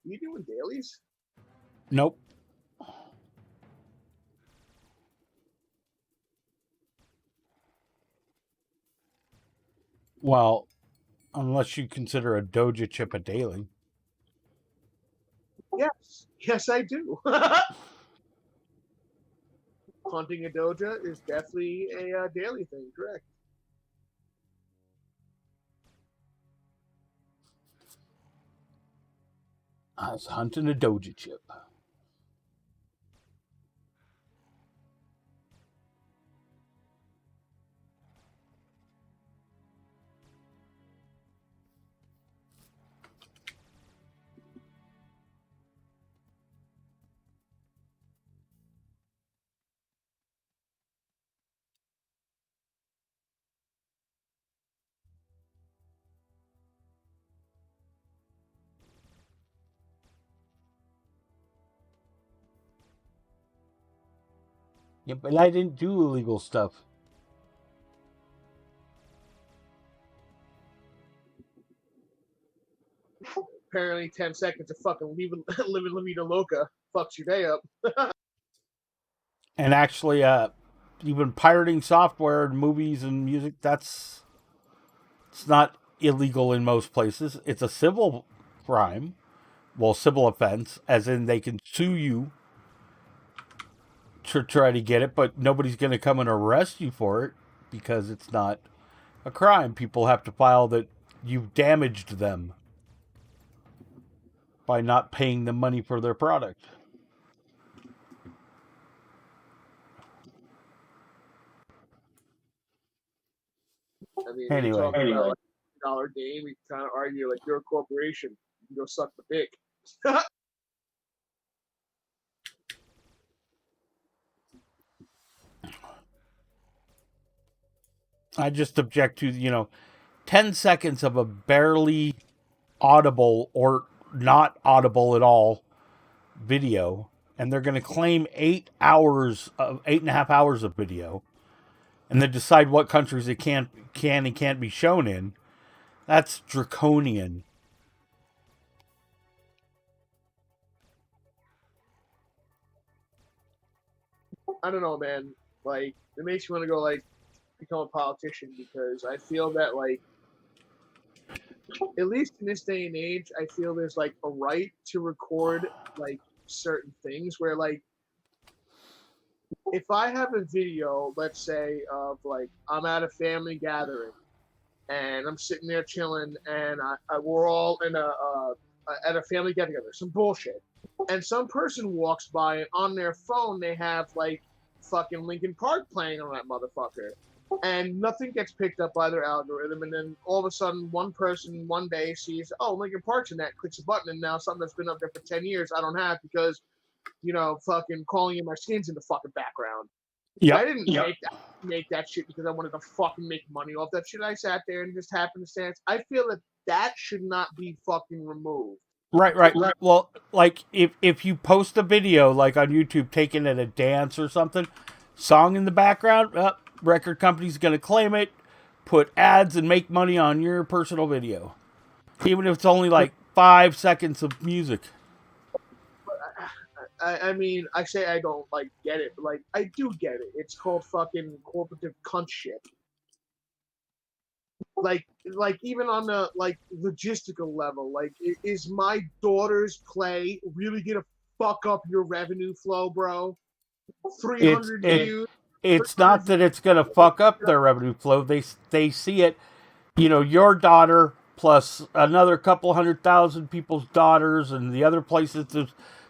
You doing dailies? Nope. Well, unless you consider a Doja chip a daily. Yes, I do. Hunting a Doja is definitely a daily thing, correct? I was hunting a Doja chip. Yeah, but I didn't do illegal stuff. Apparently, 10 seconds of fucking living La Vida Loca fucks your day up. And actually, even pirating software and movies and music, it's not illegal in most places. It's a civil crime. Well, civil offense, as in they can sue you to try to get it, but nobody's going to come and arrest you for it because it's not a crime. People have to file that you've damaged them by not paying them money for their product. I mean, when you Anyway, talk about like dollar game, we kind of argue like you're a corporation. You can go suck the dick. I just object to 10 seconds of a barely audible or not audible at all video, and they're going to claim 8.5 hours of video, and then decide what countries it can and can't be shown in. That's draconian. I don't know, man. Like, it makes me want to go like become a politician because I feel that like at least in this day and age, I feel there's like a right to record like certain things where like if I have a video, let's say of like I'm at a family gathering and I'm sitting there chilling and we're all in at a family get together, some bullshit, and some person walks by and on their phone they have like fucking Linkin Park playing on that motherfucker. And nothing gets picked up by their algorithm, and then all of a sudden, one person one day sees, oh, Linkin Park's in that, clicks a button, and now something that's been up there for 10 years I don't have because, fucking Calling in My Skin's in the fucking background. I didn't make that shit because I wanted to fucking make money off that shit. I sat there and just happenstance. I feel that that should not be fucking removed. Right. Well, like if you post a video like on YouTube taken at a dance or something, song in the background, record company's going to claim it, put ads and make money on your personal video. Even if it's only like 5 seconds of music. I mean, I say I don't like get it, but like I do get it. It's called fucking corporative cunt shit. Like even on the like logistical level, like is my daughter's play really gonna fuck up your revenue flow, bro? 300 views. It's not that it's going to fuck up their revenue flow. They see it, your daughter plus another couple 100,000 people's daughters and the other places the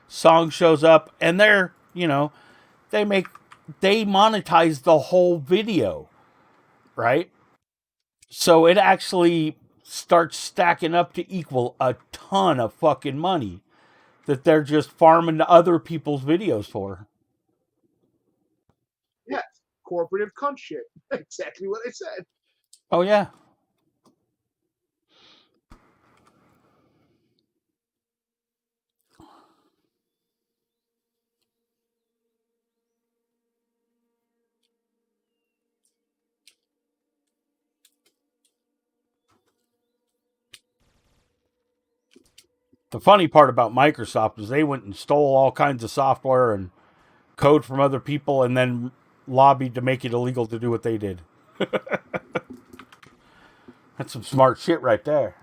song shows up, and they monetize the whole video, right? So it actually starts stacking up to equal a ton of fucking money that they're just farming other people's videos for. Yeah, corporative cunt shit. Exactly what I said. Oh yeah. The funny part about Microsoft is they went and stole all kinds of software and code from other people and then lobbied to make it illegal to do what they did. That's some smart shit right there.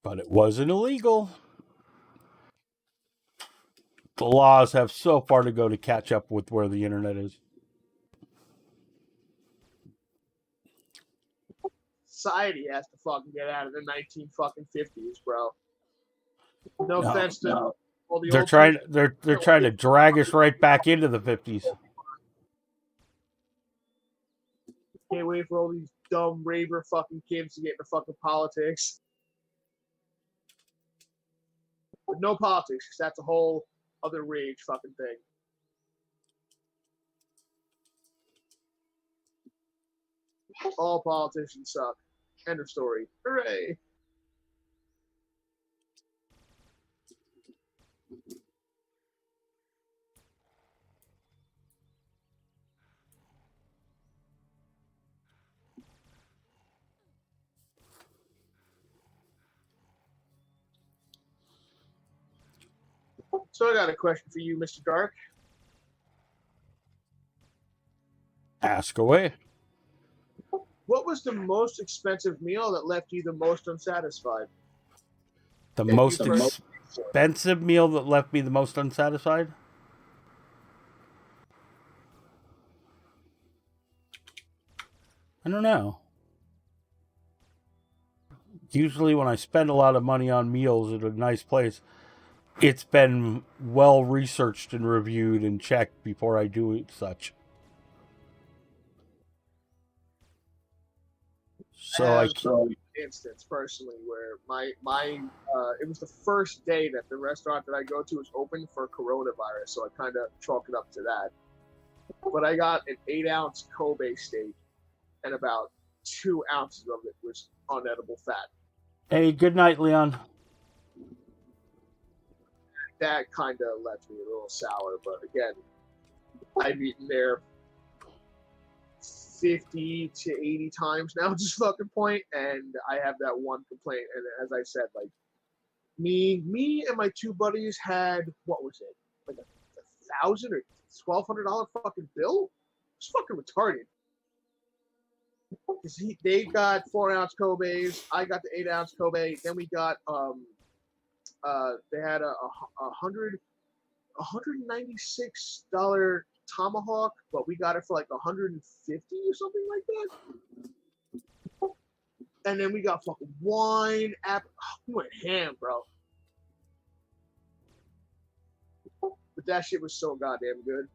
But it wasn't illegal. The laws have so far to go to catch up with where the internet is. Society has to fucking get out of the 1950s, bro. No offense to all the They're old trying. people. They're trying to drag us right back into the 50s. Can't wait for all these dumb raver fucking kids to get into fucking politics. But no politics, because that's a whole other rage fucking thing. All politicians suck. End of story. Hooray! So I got a question for you, Mr. Dark. Ask away. What was the most expensive meal that left you the most unsatisfied? The That most you first- expensive meal that left me the most unsatisfied? I don't know. Usually when I spend a lot of money on meals at a nice place, it's been well researched and reviewed and checked before I do such. So I I have an instance personally where it was the first day that the restaurant that I go to was open for coronavirus, so I kind of chalk it up to that. But I got an 8-ounce Kobe steak, and about 2 ounces of it was unedible fat. Hey, good night, Leon. That kind of left me a little sour, but again, I've eaten there 50 to 80 times now at this fucking point, and I have that one complaint. And as I said, like me and my two buddies had, what was it, like a $1,000 or $1,200 fucking bill? It's fucking retarded. Because they got 4-ounce Kobe's, I got the 8-ounce Kobe. Then we got they had a $196 tomahawk, but we got it for like 150 or something like that. And then we got fucking wine, we went ham, bro. But that shit was so goddamn good.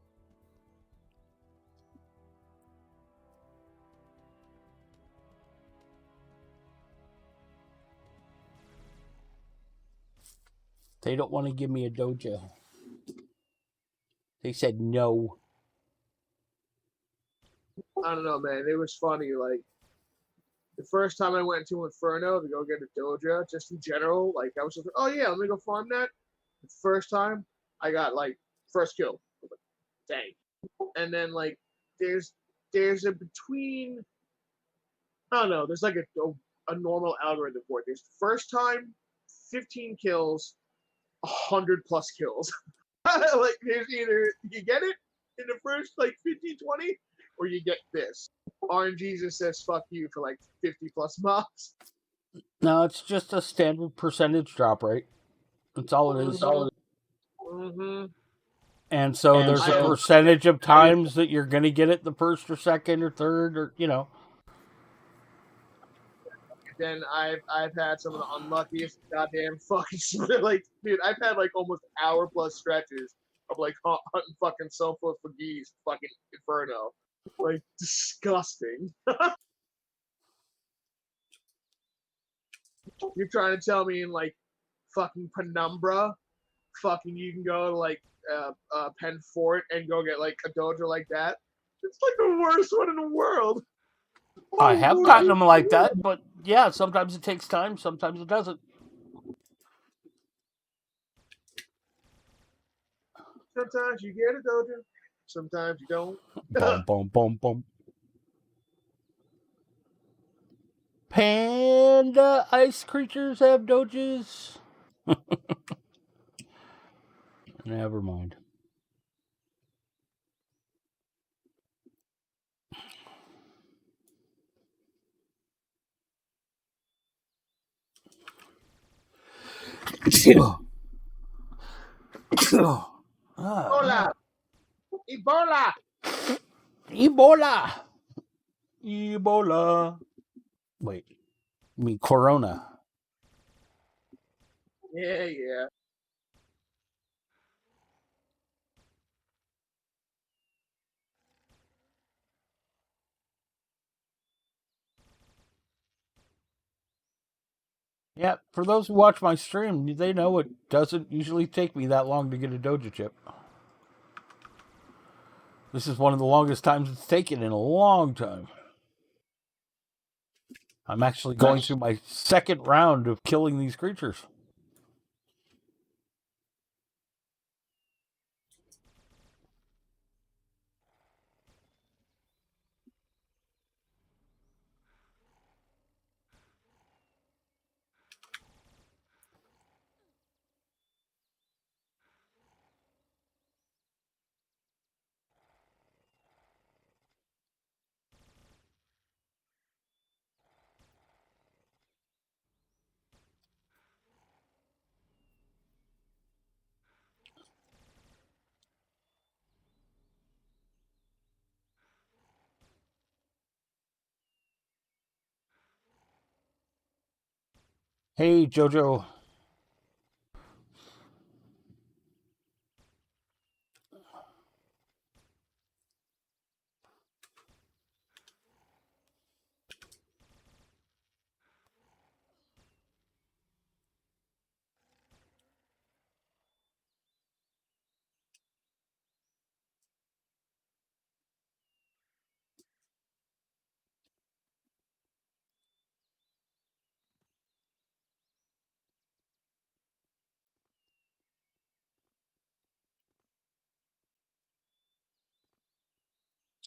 They don't want to give me a dojo. They said no. I don't know, man. It was funny. Like the first time I went to Inferno to go get a dojo, just in general, like I was just like, oh yeah, let me go farm that. The first time I got like first kill. I was like, dang. And then like there's a between, I don't know, there's like a normal algorithm for it. There's first time 15 kills, 100 plus kills. Like there's either you get it in the first like 15, 20, or you get this. RNG just says fuck you for like 50 plus mobs. No, it's just a standard percentage drop rate. That's all it is. Mm-hmm. And so there's a percentage of times that you're going to get it the first or second or third or, you know. Then I've had some of the unluckiest goddamn fucking like, dude, I've had like almost hour plus stretches of like hunting fucking sofa for geese, fucking Inferno. Like disgusting. You're trying to tell me in like fucking Penumbra, fucking you can go to like Penn Fort and go get like a dojo like that? It's like the worst one in the world. I have gotten them like that, but yeah, sometimes it takes time, sometimes it doesn't. Sometimes you get a dojo, sometimes you don't. Boom, boom, boom, boom. Panda ice creatures have dojos? Never mind. Hola! Ebola! Ebola! Ebola. Wait, I mean Corona. Yeah. Yeah, for those who watch my stream, they know it doesn't usually take me that long to get a dojo chip. This is one of the longest times it's taken in a long time. I'm actually going through my second round of killing these creatures. Hey, Jojo.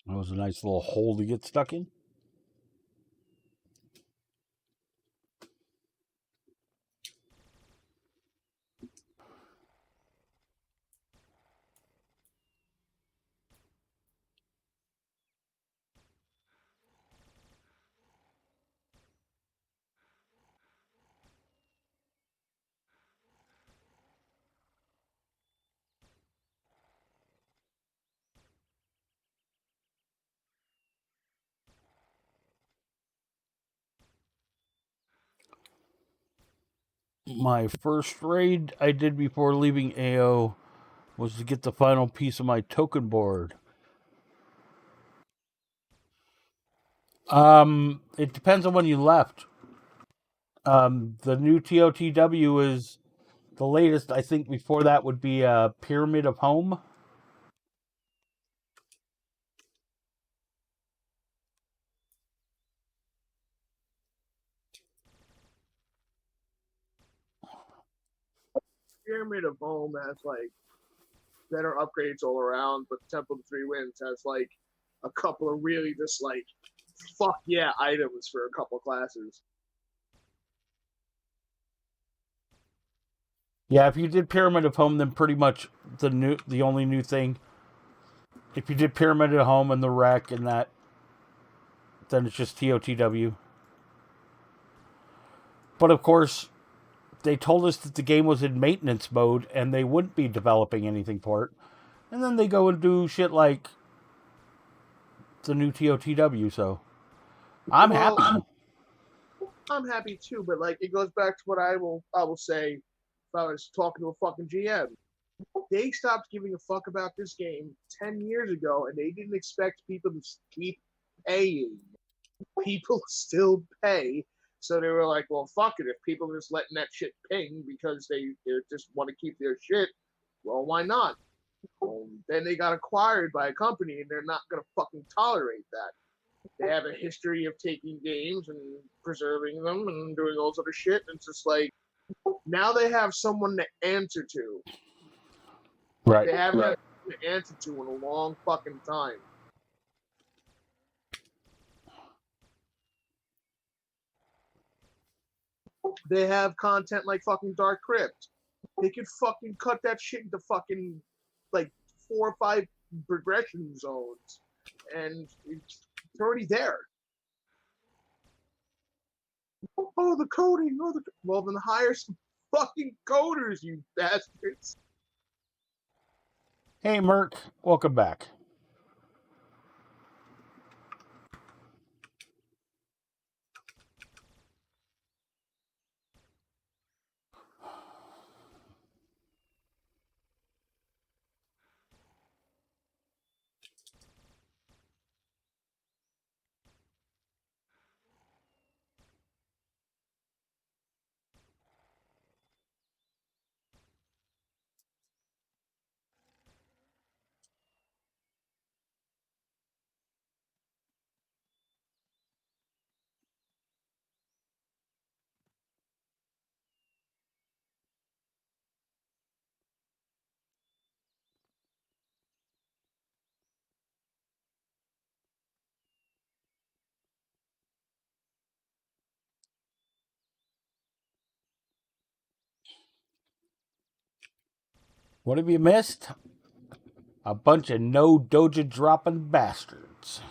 That was a nice little hole to get stuck in. My first raid I did before leaving AO was to get the final piece of my token board. It depends on when you left. The new TOTW is the latest. I think before that would be Pyramid of Home. Pyramid of Home has like better upgrades all around, but Temple of Three Winds has like a couple of really just like fuck yeah items for a couple classes. Yeah, if you did Pyramid of Home, then pretty much the only new thing. If you did Pyramid of Home and the wreck and that, then it's just TOTW. But of course, they told us that the game was in maintenance mode and they wouldn't be developing anything for it. And then they go and do shit like the new TOTW, so I'm happy. I'm happy too, but like it goes back to what I will say if I was talking to a fucking GM. They stopped giving a fuck about this game 10 years ago and they didn't expect people to keep paying. People still pay. So they were like, well, fuck it. If people are just letting that shit ping because they just want to keep their shit, well, why not? Then they got acquired by a company and they're not going to fucking tolerate that. They have a history of taking games and preserving them and doing all this other shit. And it's just like, now they have someone to answer to. Right. They haven't had to answer to in a long fucking time. They have content like fucking Dark Crypt. They could fucking cut that shit into fucking like 4 or 5 progression zones, and it's already there. Oh, the coding. Well, then hire some fucking coders, you bastards. Hey, Merc, welcome back. What have you missed? A bunch of no doja dropping bastards.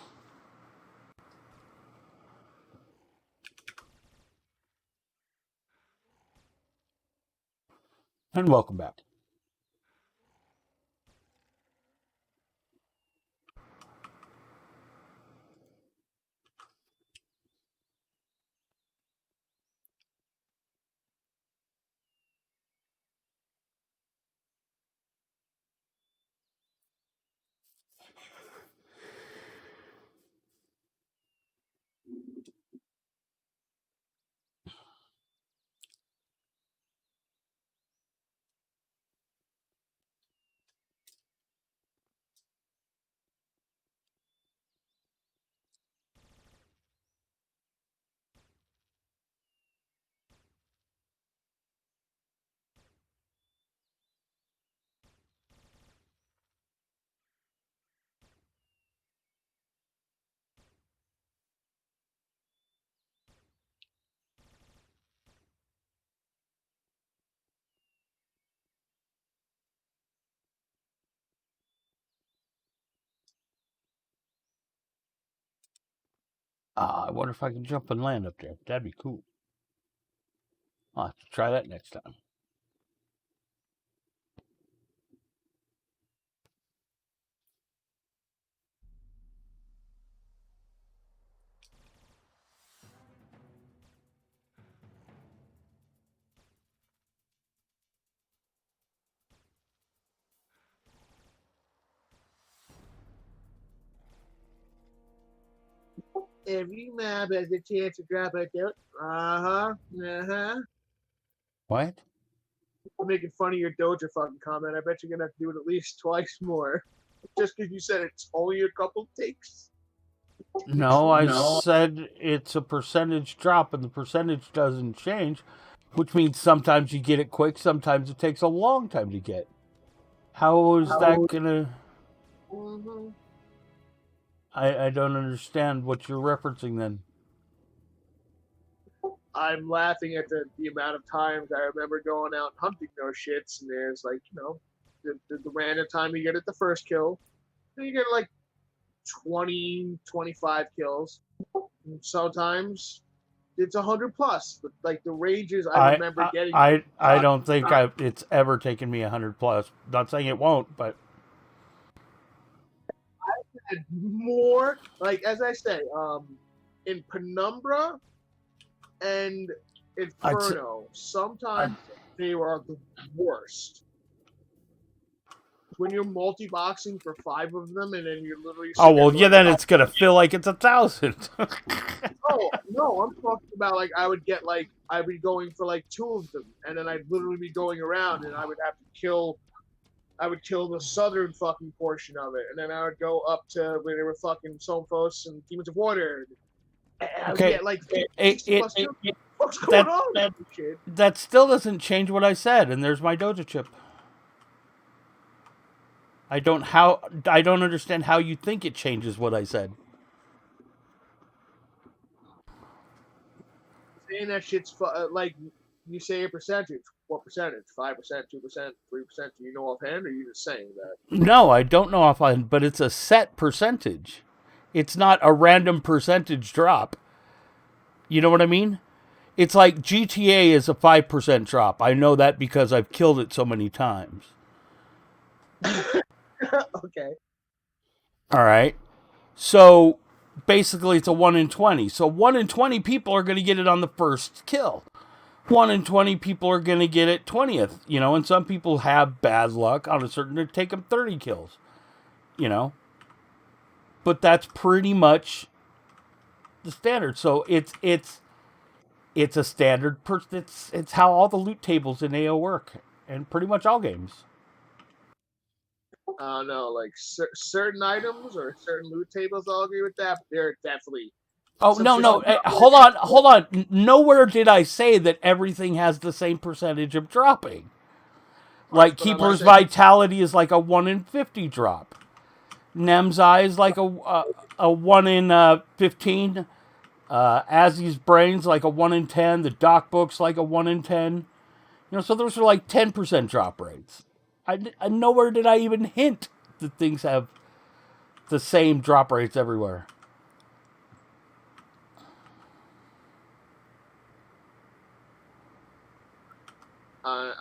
And welcome back. I wonder if I can jump and land up there. That'd be cool. I'll have to try that next time. Every map has a chance to drop a kill. What? I'm making fun of your Doja fucking comment. I bet you're gonna have to do it at least twice more. Just because you said it's only a couple takes. No, I said it's a percentage drop, and the percentage doesn't change, which means sometimes you get it quick, sometimes it takes a long time to get. How is that gonna? Mm-hmm. I don't understand what you're referencing then. I'm laughing at the amount of times I remember going out hunting those shits, and there's like, the random time you get it the first kill, then you get like 20, 25 kills. And sometimes it's 100 plus, but like the ranges I remember getting. I don't think it's ever taken me 100 plus. Not saying it won't, but Had more, like as I say, in Penumbra and Inferno, sometimes they are the worst. When you're multi-boxing for 5 of them, and then you're literally then it's gonna feel like it's 1,000. Oh no, I'm talking about like I'd be going for like 2 of them, and then I'd literally be going around, and I would kill the southern fucking portion of it, and then I would go up to where there were fucking Somphos and Demons of Water. And I would get like 60 plus kills. What's going on? That still doesn't change what I said, and there's my Doja chip. I don't understand how you think it changes what I said. Saying that shit's like you say a percentage. What percentage? 5%, 2%, 3%? Do you know offhand, or are you just saying that? No, I don't know offhand, but it's a set percentage. It's not a random percentage drop. You know what I mean? It's like GTA is a 5% drop. I know that because I've killed it so many times. Okay. All right. So basically it's a 1 in 20. So 1 in 20 people are going to get it on the first kill. 1 in 20 people are going to get it 20th, and some people have bad luck on a certain to take them 30 kills, But that's pretty much the standard. So it's a standard. It's how all the loot tables in AO work, and pretty much all games. I don't know, like certain items or certain loot tables. I'll agree with that. But they're definitely. Oh no! Hold on. Nowhere did I say that everything has the same percentage of dropping. Like Keeper's Vitality is like a 1 in 50 drop. Nem's Eye is like a 1 in 15. Azzy's Brain's like a 1 in 10. The Doc Book's like a 1 in 10. So those are like 10% drop rates. I nowhere did I even hint that things have the same drop rates everywhere.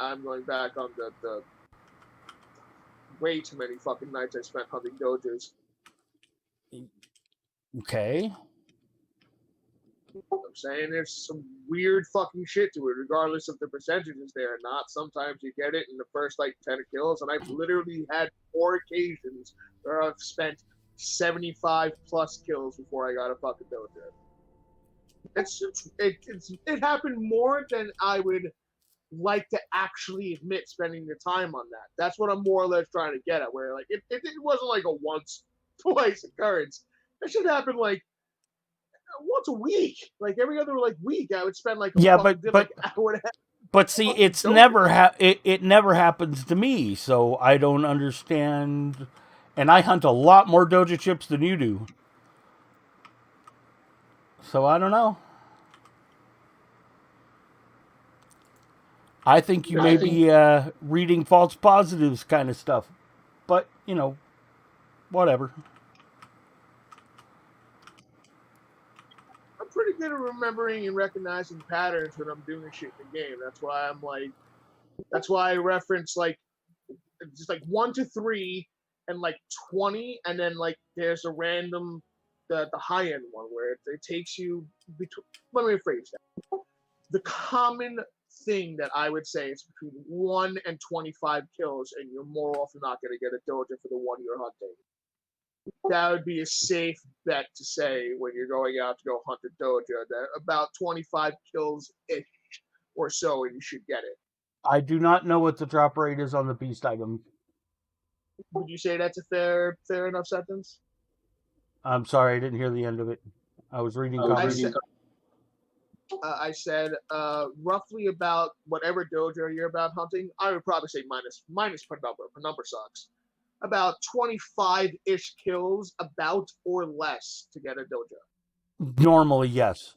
I'm going back on the way too many fucking nights I spent hunting dojos. Okay. I'm saying there's some weird fucking shit to it, regardless of the percentages there or not. Sometimes you get it in the first like 10 kills, and I've literally had 4 occasions where I've spent 75 plus kills before I got a fucking dojo. It happened more than I would like to actually admit spending the time on that. That's what I'm more or less trying to get at, where like it wasn't like a once, twice occurrence. That should happen like once a week, like every other like week. I would spend like hour and a half. But see, it never happens to me, so I don't understand. And I hunt a lot more Doja chips than you do, so I don't know. I think you may be reading false positives kind of stuff, but whatever. good at remembering and recognizing patterns when I'm doing shit in the game. That's why I reference like just like 1 to 3 and like 20, and then like there's a random the high end one where it takes you between. Let me rephrase that. The common thing that I would say is between 1 and 25 kills, and you're more often not going to get a doja for the one you're hunting. That would be a safe bet to say when you're going out to go hunt a doja that about 25 kills ish or so, and you should get it. I do not know what the drop rate is on the beast item. Would you say that's a fair enough sentence? I'm sorry, I didn't hear the end of it. I was reading comments. I said roughly about whatever dojo you're about hunting. I would probably say minus per number. Per number sucks. About 25-ish kills, about or less, to get a dojo. Normally, yes.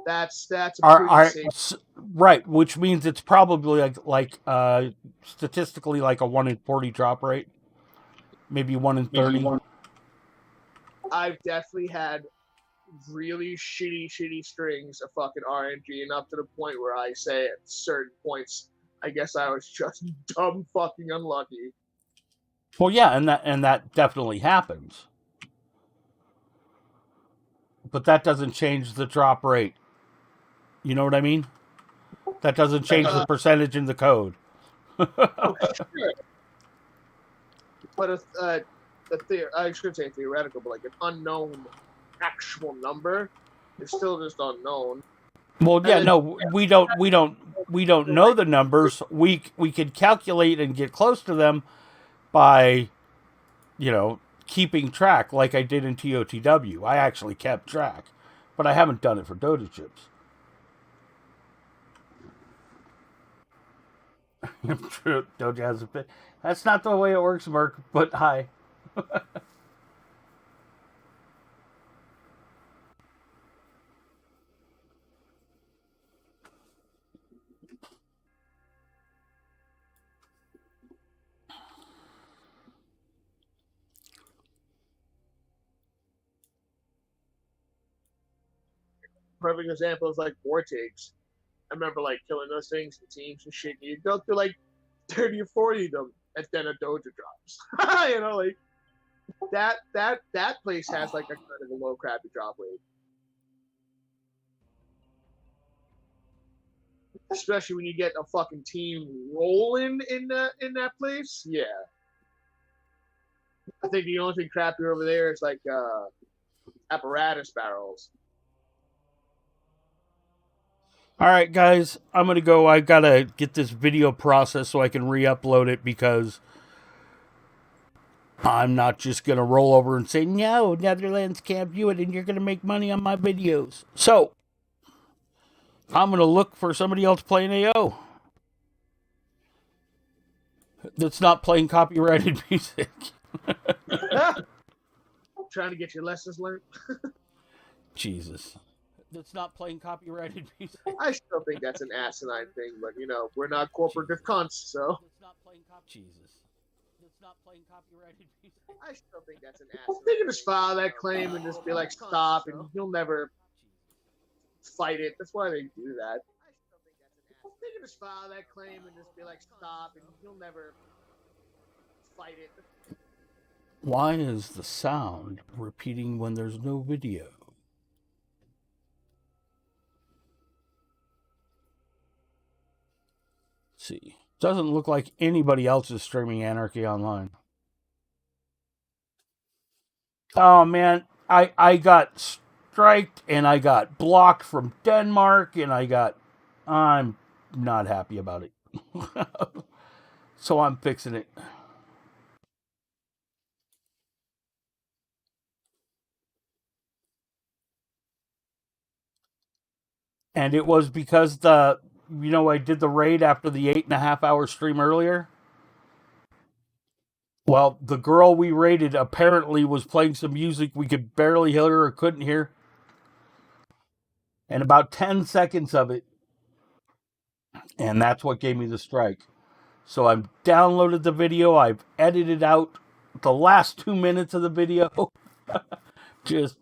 That's a pretty safe. Right, which means it's probably like statistically like a 1 in 40 drop rate, maybe 1 in 30. I've definitely had really shitty strings of fucking RNG, and up to the point where I say at certain points, I guess I was just dumb fucking unlucky. Well, yeah, and that definitely happens, but that doesn't change the drop rate. You know what I mean? That doesn't change the percentage in the code. Sure. But I should say theoretical, but like an unknown actual number is still just unknown. Well, yeah, no, we don't know the numbers. We can calculate and get close to them by, keeping track, like I did in TOTW. I actually kept track, but I haven't done it for Dota chips. True, Doja has a bit. That's not the way it works, Merc. But hi. Perfect example is like Vortex. I remember like killing those things in teams and shit. You go through like 30 or 40 of them, and then a doja drops. Like that place has like a kind of a low crappy drop rate. Especially when you get a fucking team rolling in that place. Yeah. I think the only thing crappy over there is like apparatus barrels. All right, guys, I'm going to go. I got to get this video processed so I can re-upload it, because I'm not just going to roll over and say, no, Netherlands can't view it and you're going to make money on my videos. So, I'm going to look for somebody else playing AO that's not playing copyrighted music. Trying to get your lessons learned. Jesus. That's not playing copyrighted music. I still think that's an asinine thing, but we're not corporative cunts, so. That's not playing Jesus. That's not playing copyrighted music. I still think that's an asinine thing. They can just file that claim and just be like, stop, and you'll never fight it. That's why they do that. They can just file that claim and just be like, stop, and you'll never fight it. Why is the sound repeating when there's no video? See, doesn't look like anybody else is streaming Anarchy Online. Oh man, I got striked and I got blocked from Denmark, and I'm not happy about it. So I'm fixing it. And it was because I did the raid after the 8.5 hour stream earlier. Well, the girl we raided apparently was playing some music we could barely hear or couldn't hear. And about 10 seconds of it. And that's what gave me the strike. So I've downloaded the video. I've edited out the last 2 minutes of the video. Just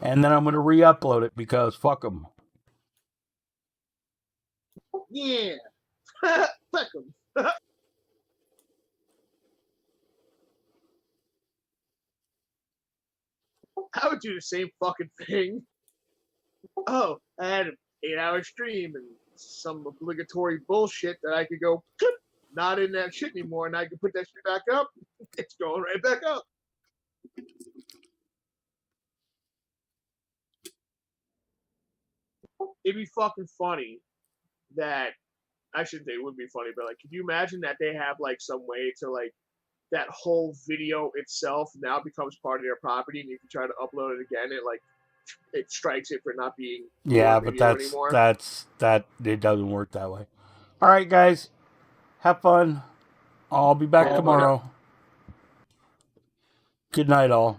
And then I'm going to re-upload it because fuck them. Yeah. Fuck 'em. I would do the same fucking thing. Oh, I had an 8-hour stream and some obligatory bullshit that I could go, not in that shit anymore, and I can put that shit back up. It's going right back up. It'd be fucking funny that I shouldn't say it would be funny, but like, could you imagine that they have like some way to like that whole video itself now becomes part of their property, and if you try to upload it again, it strikes it for not being Yeah, but video anymore. that it doesn't work that way. All right, guys, have fun. I'll be back tomorrow. Good night, all.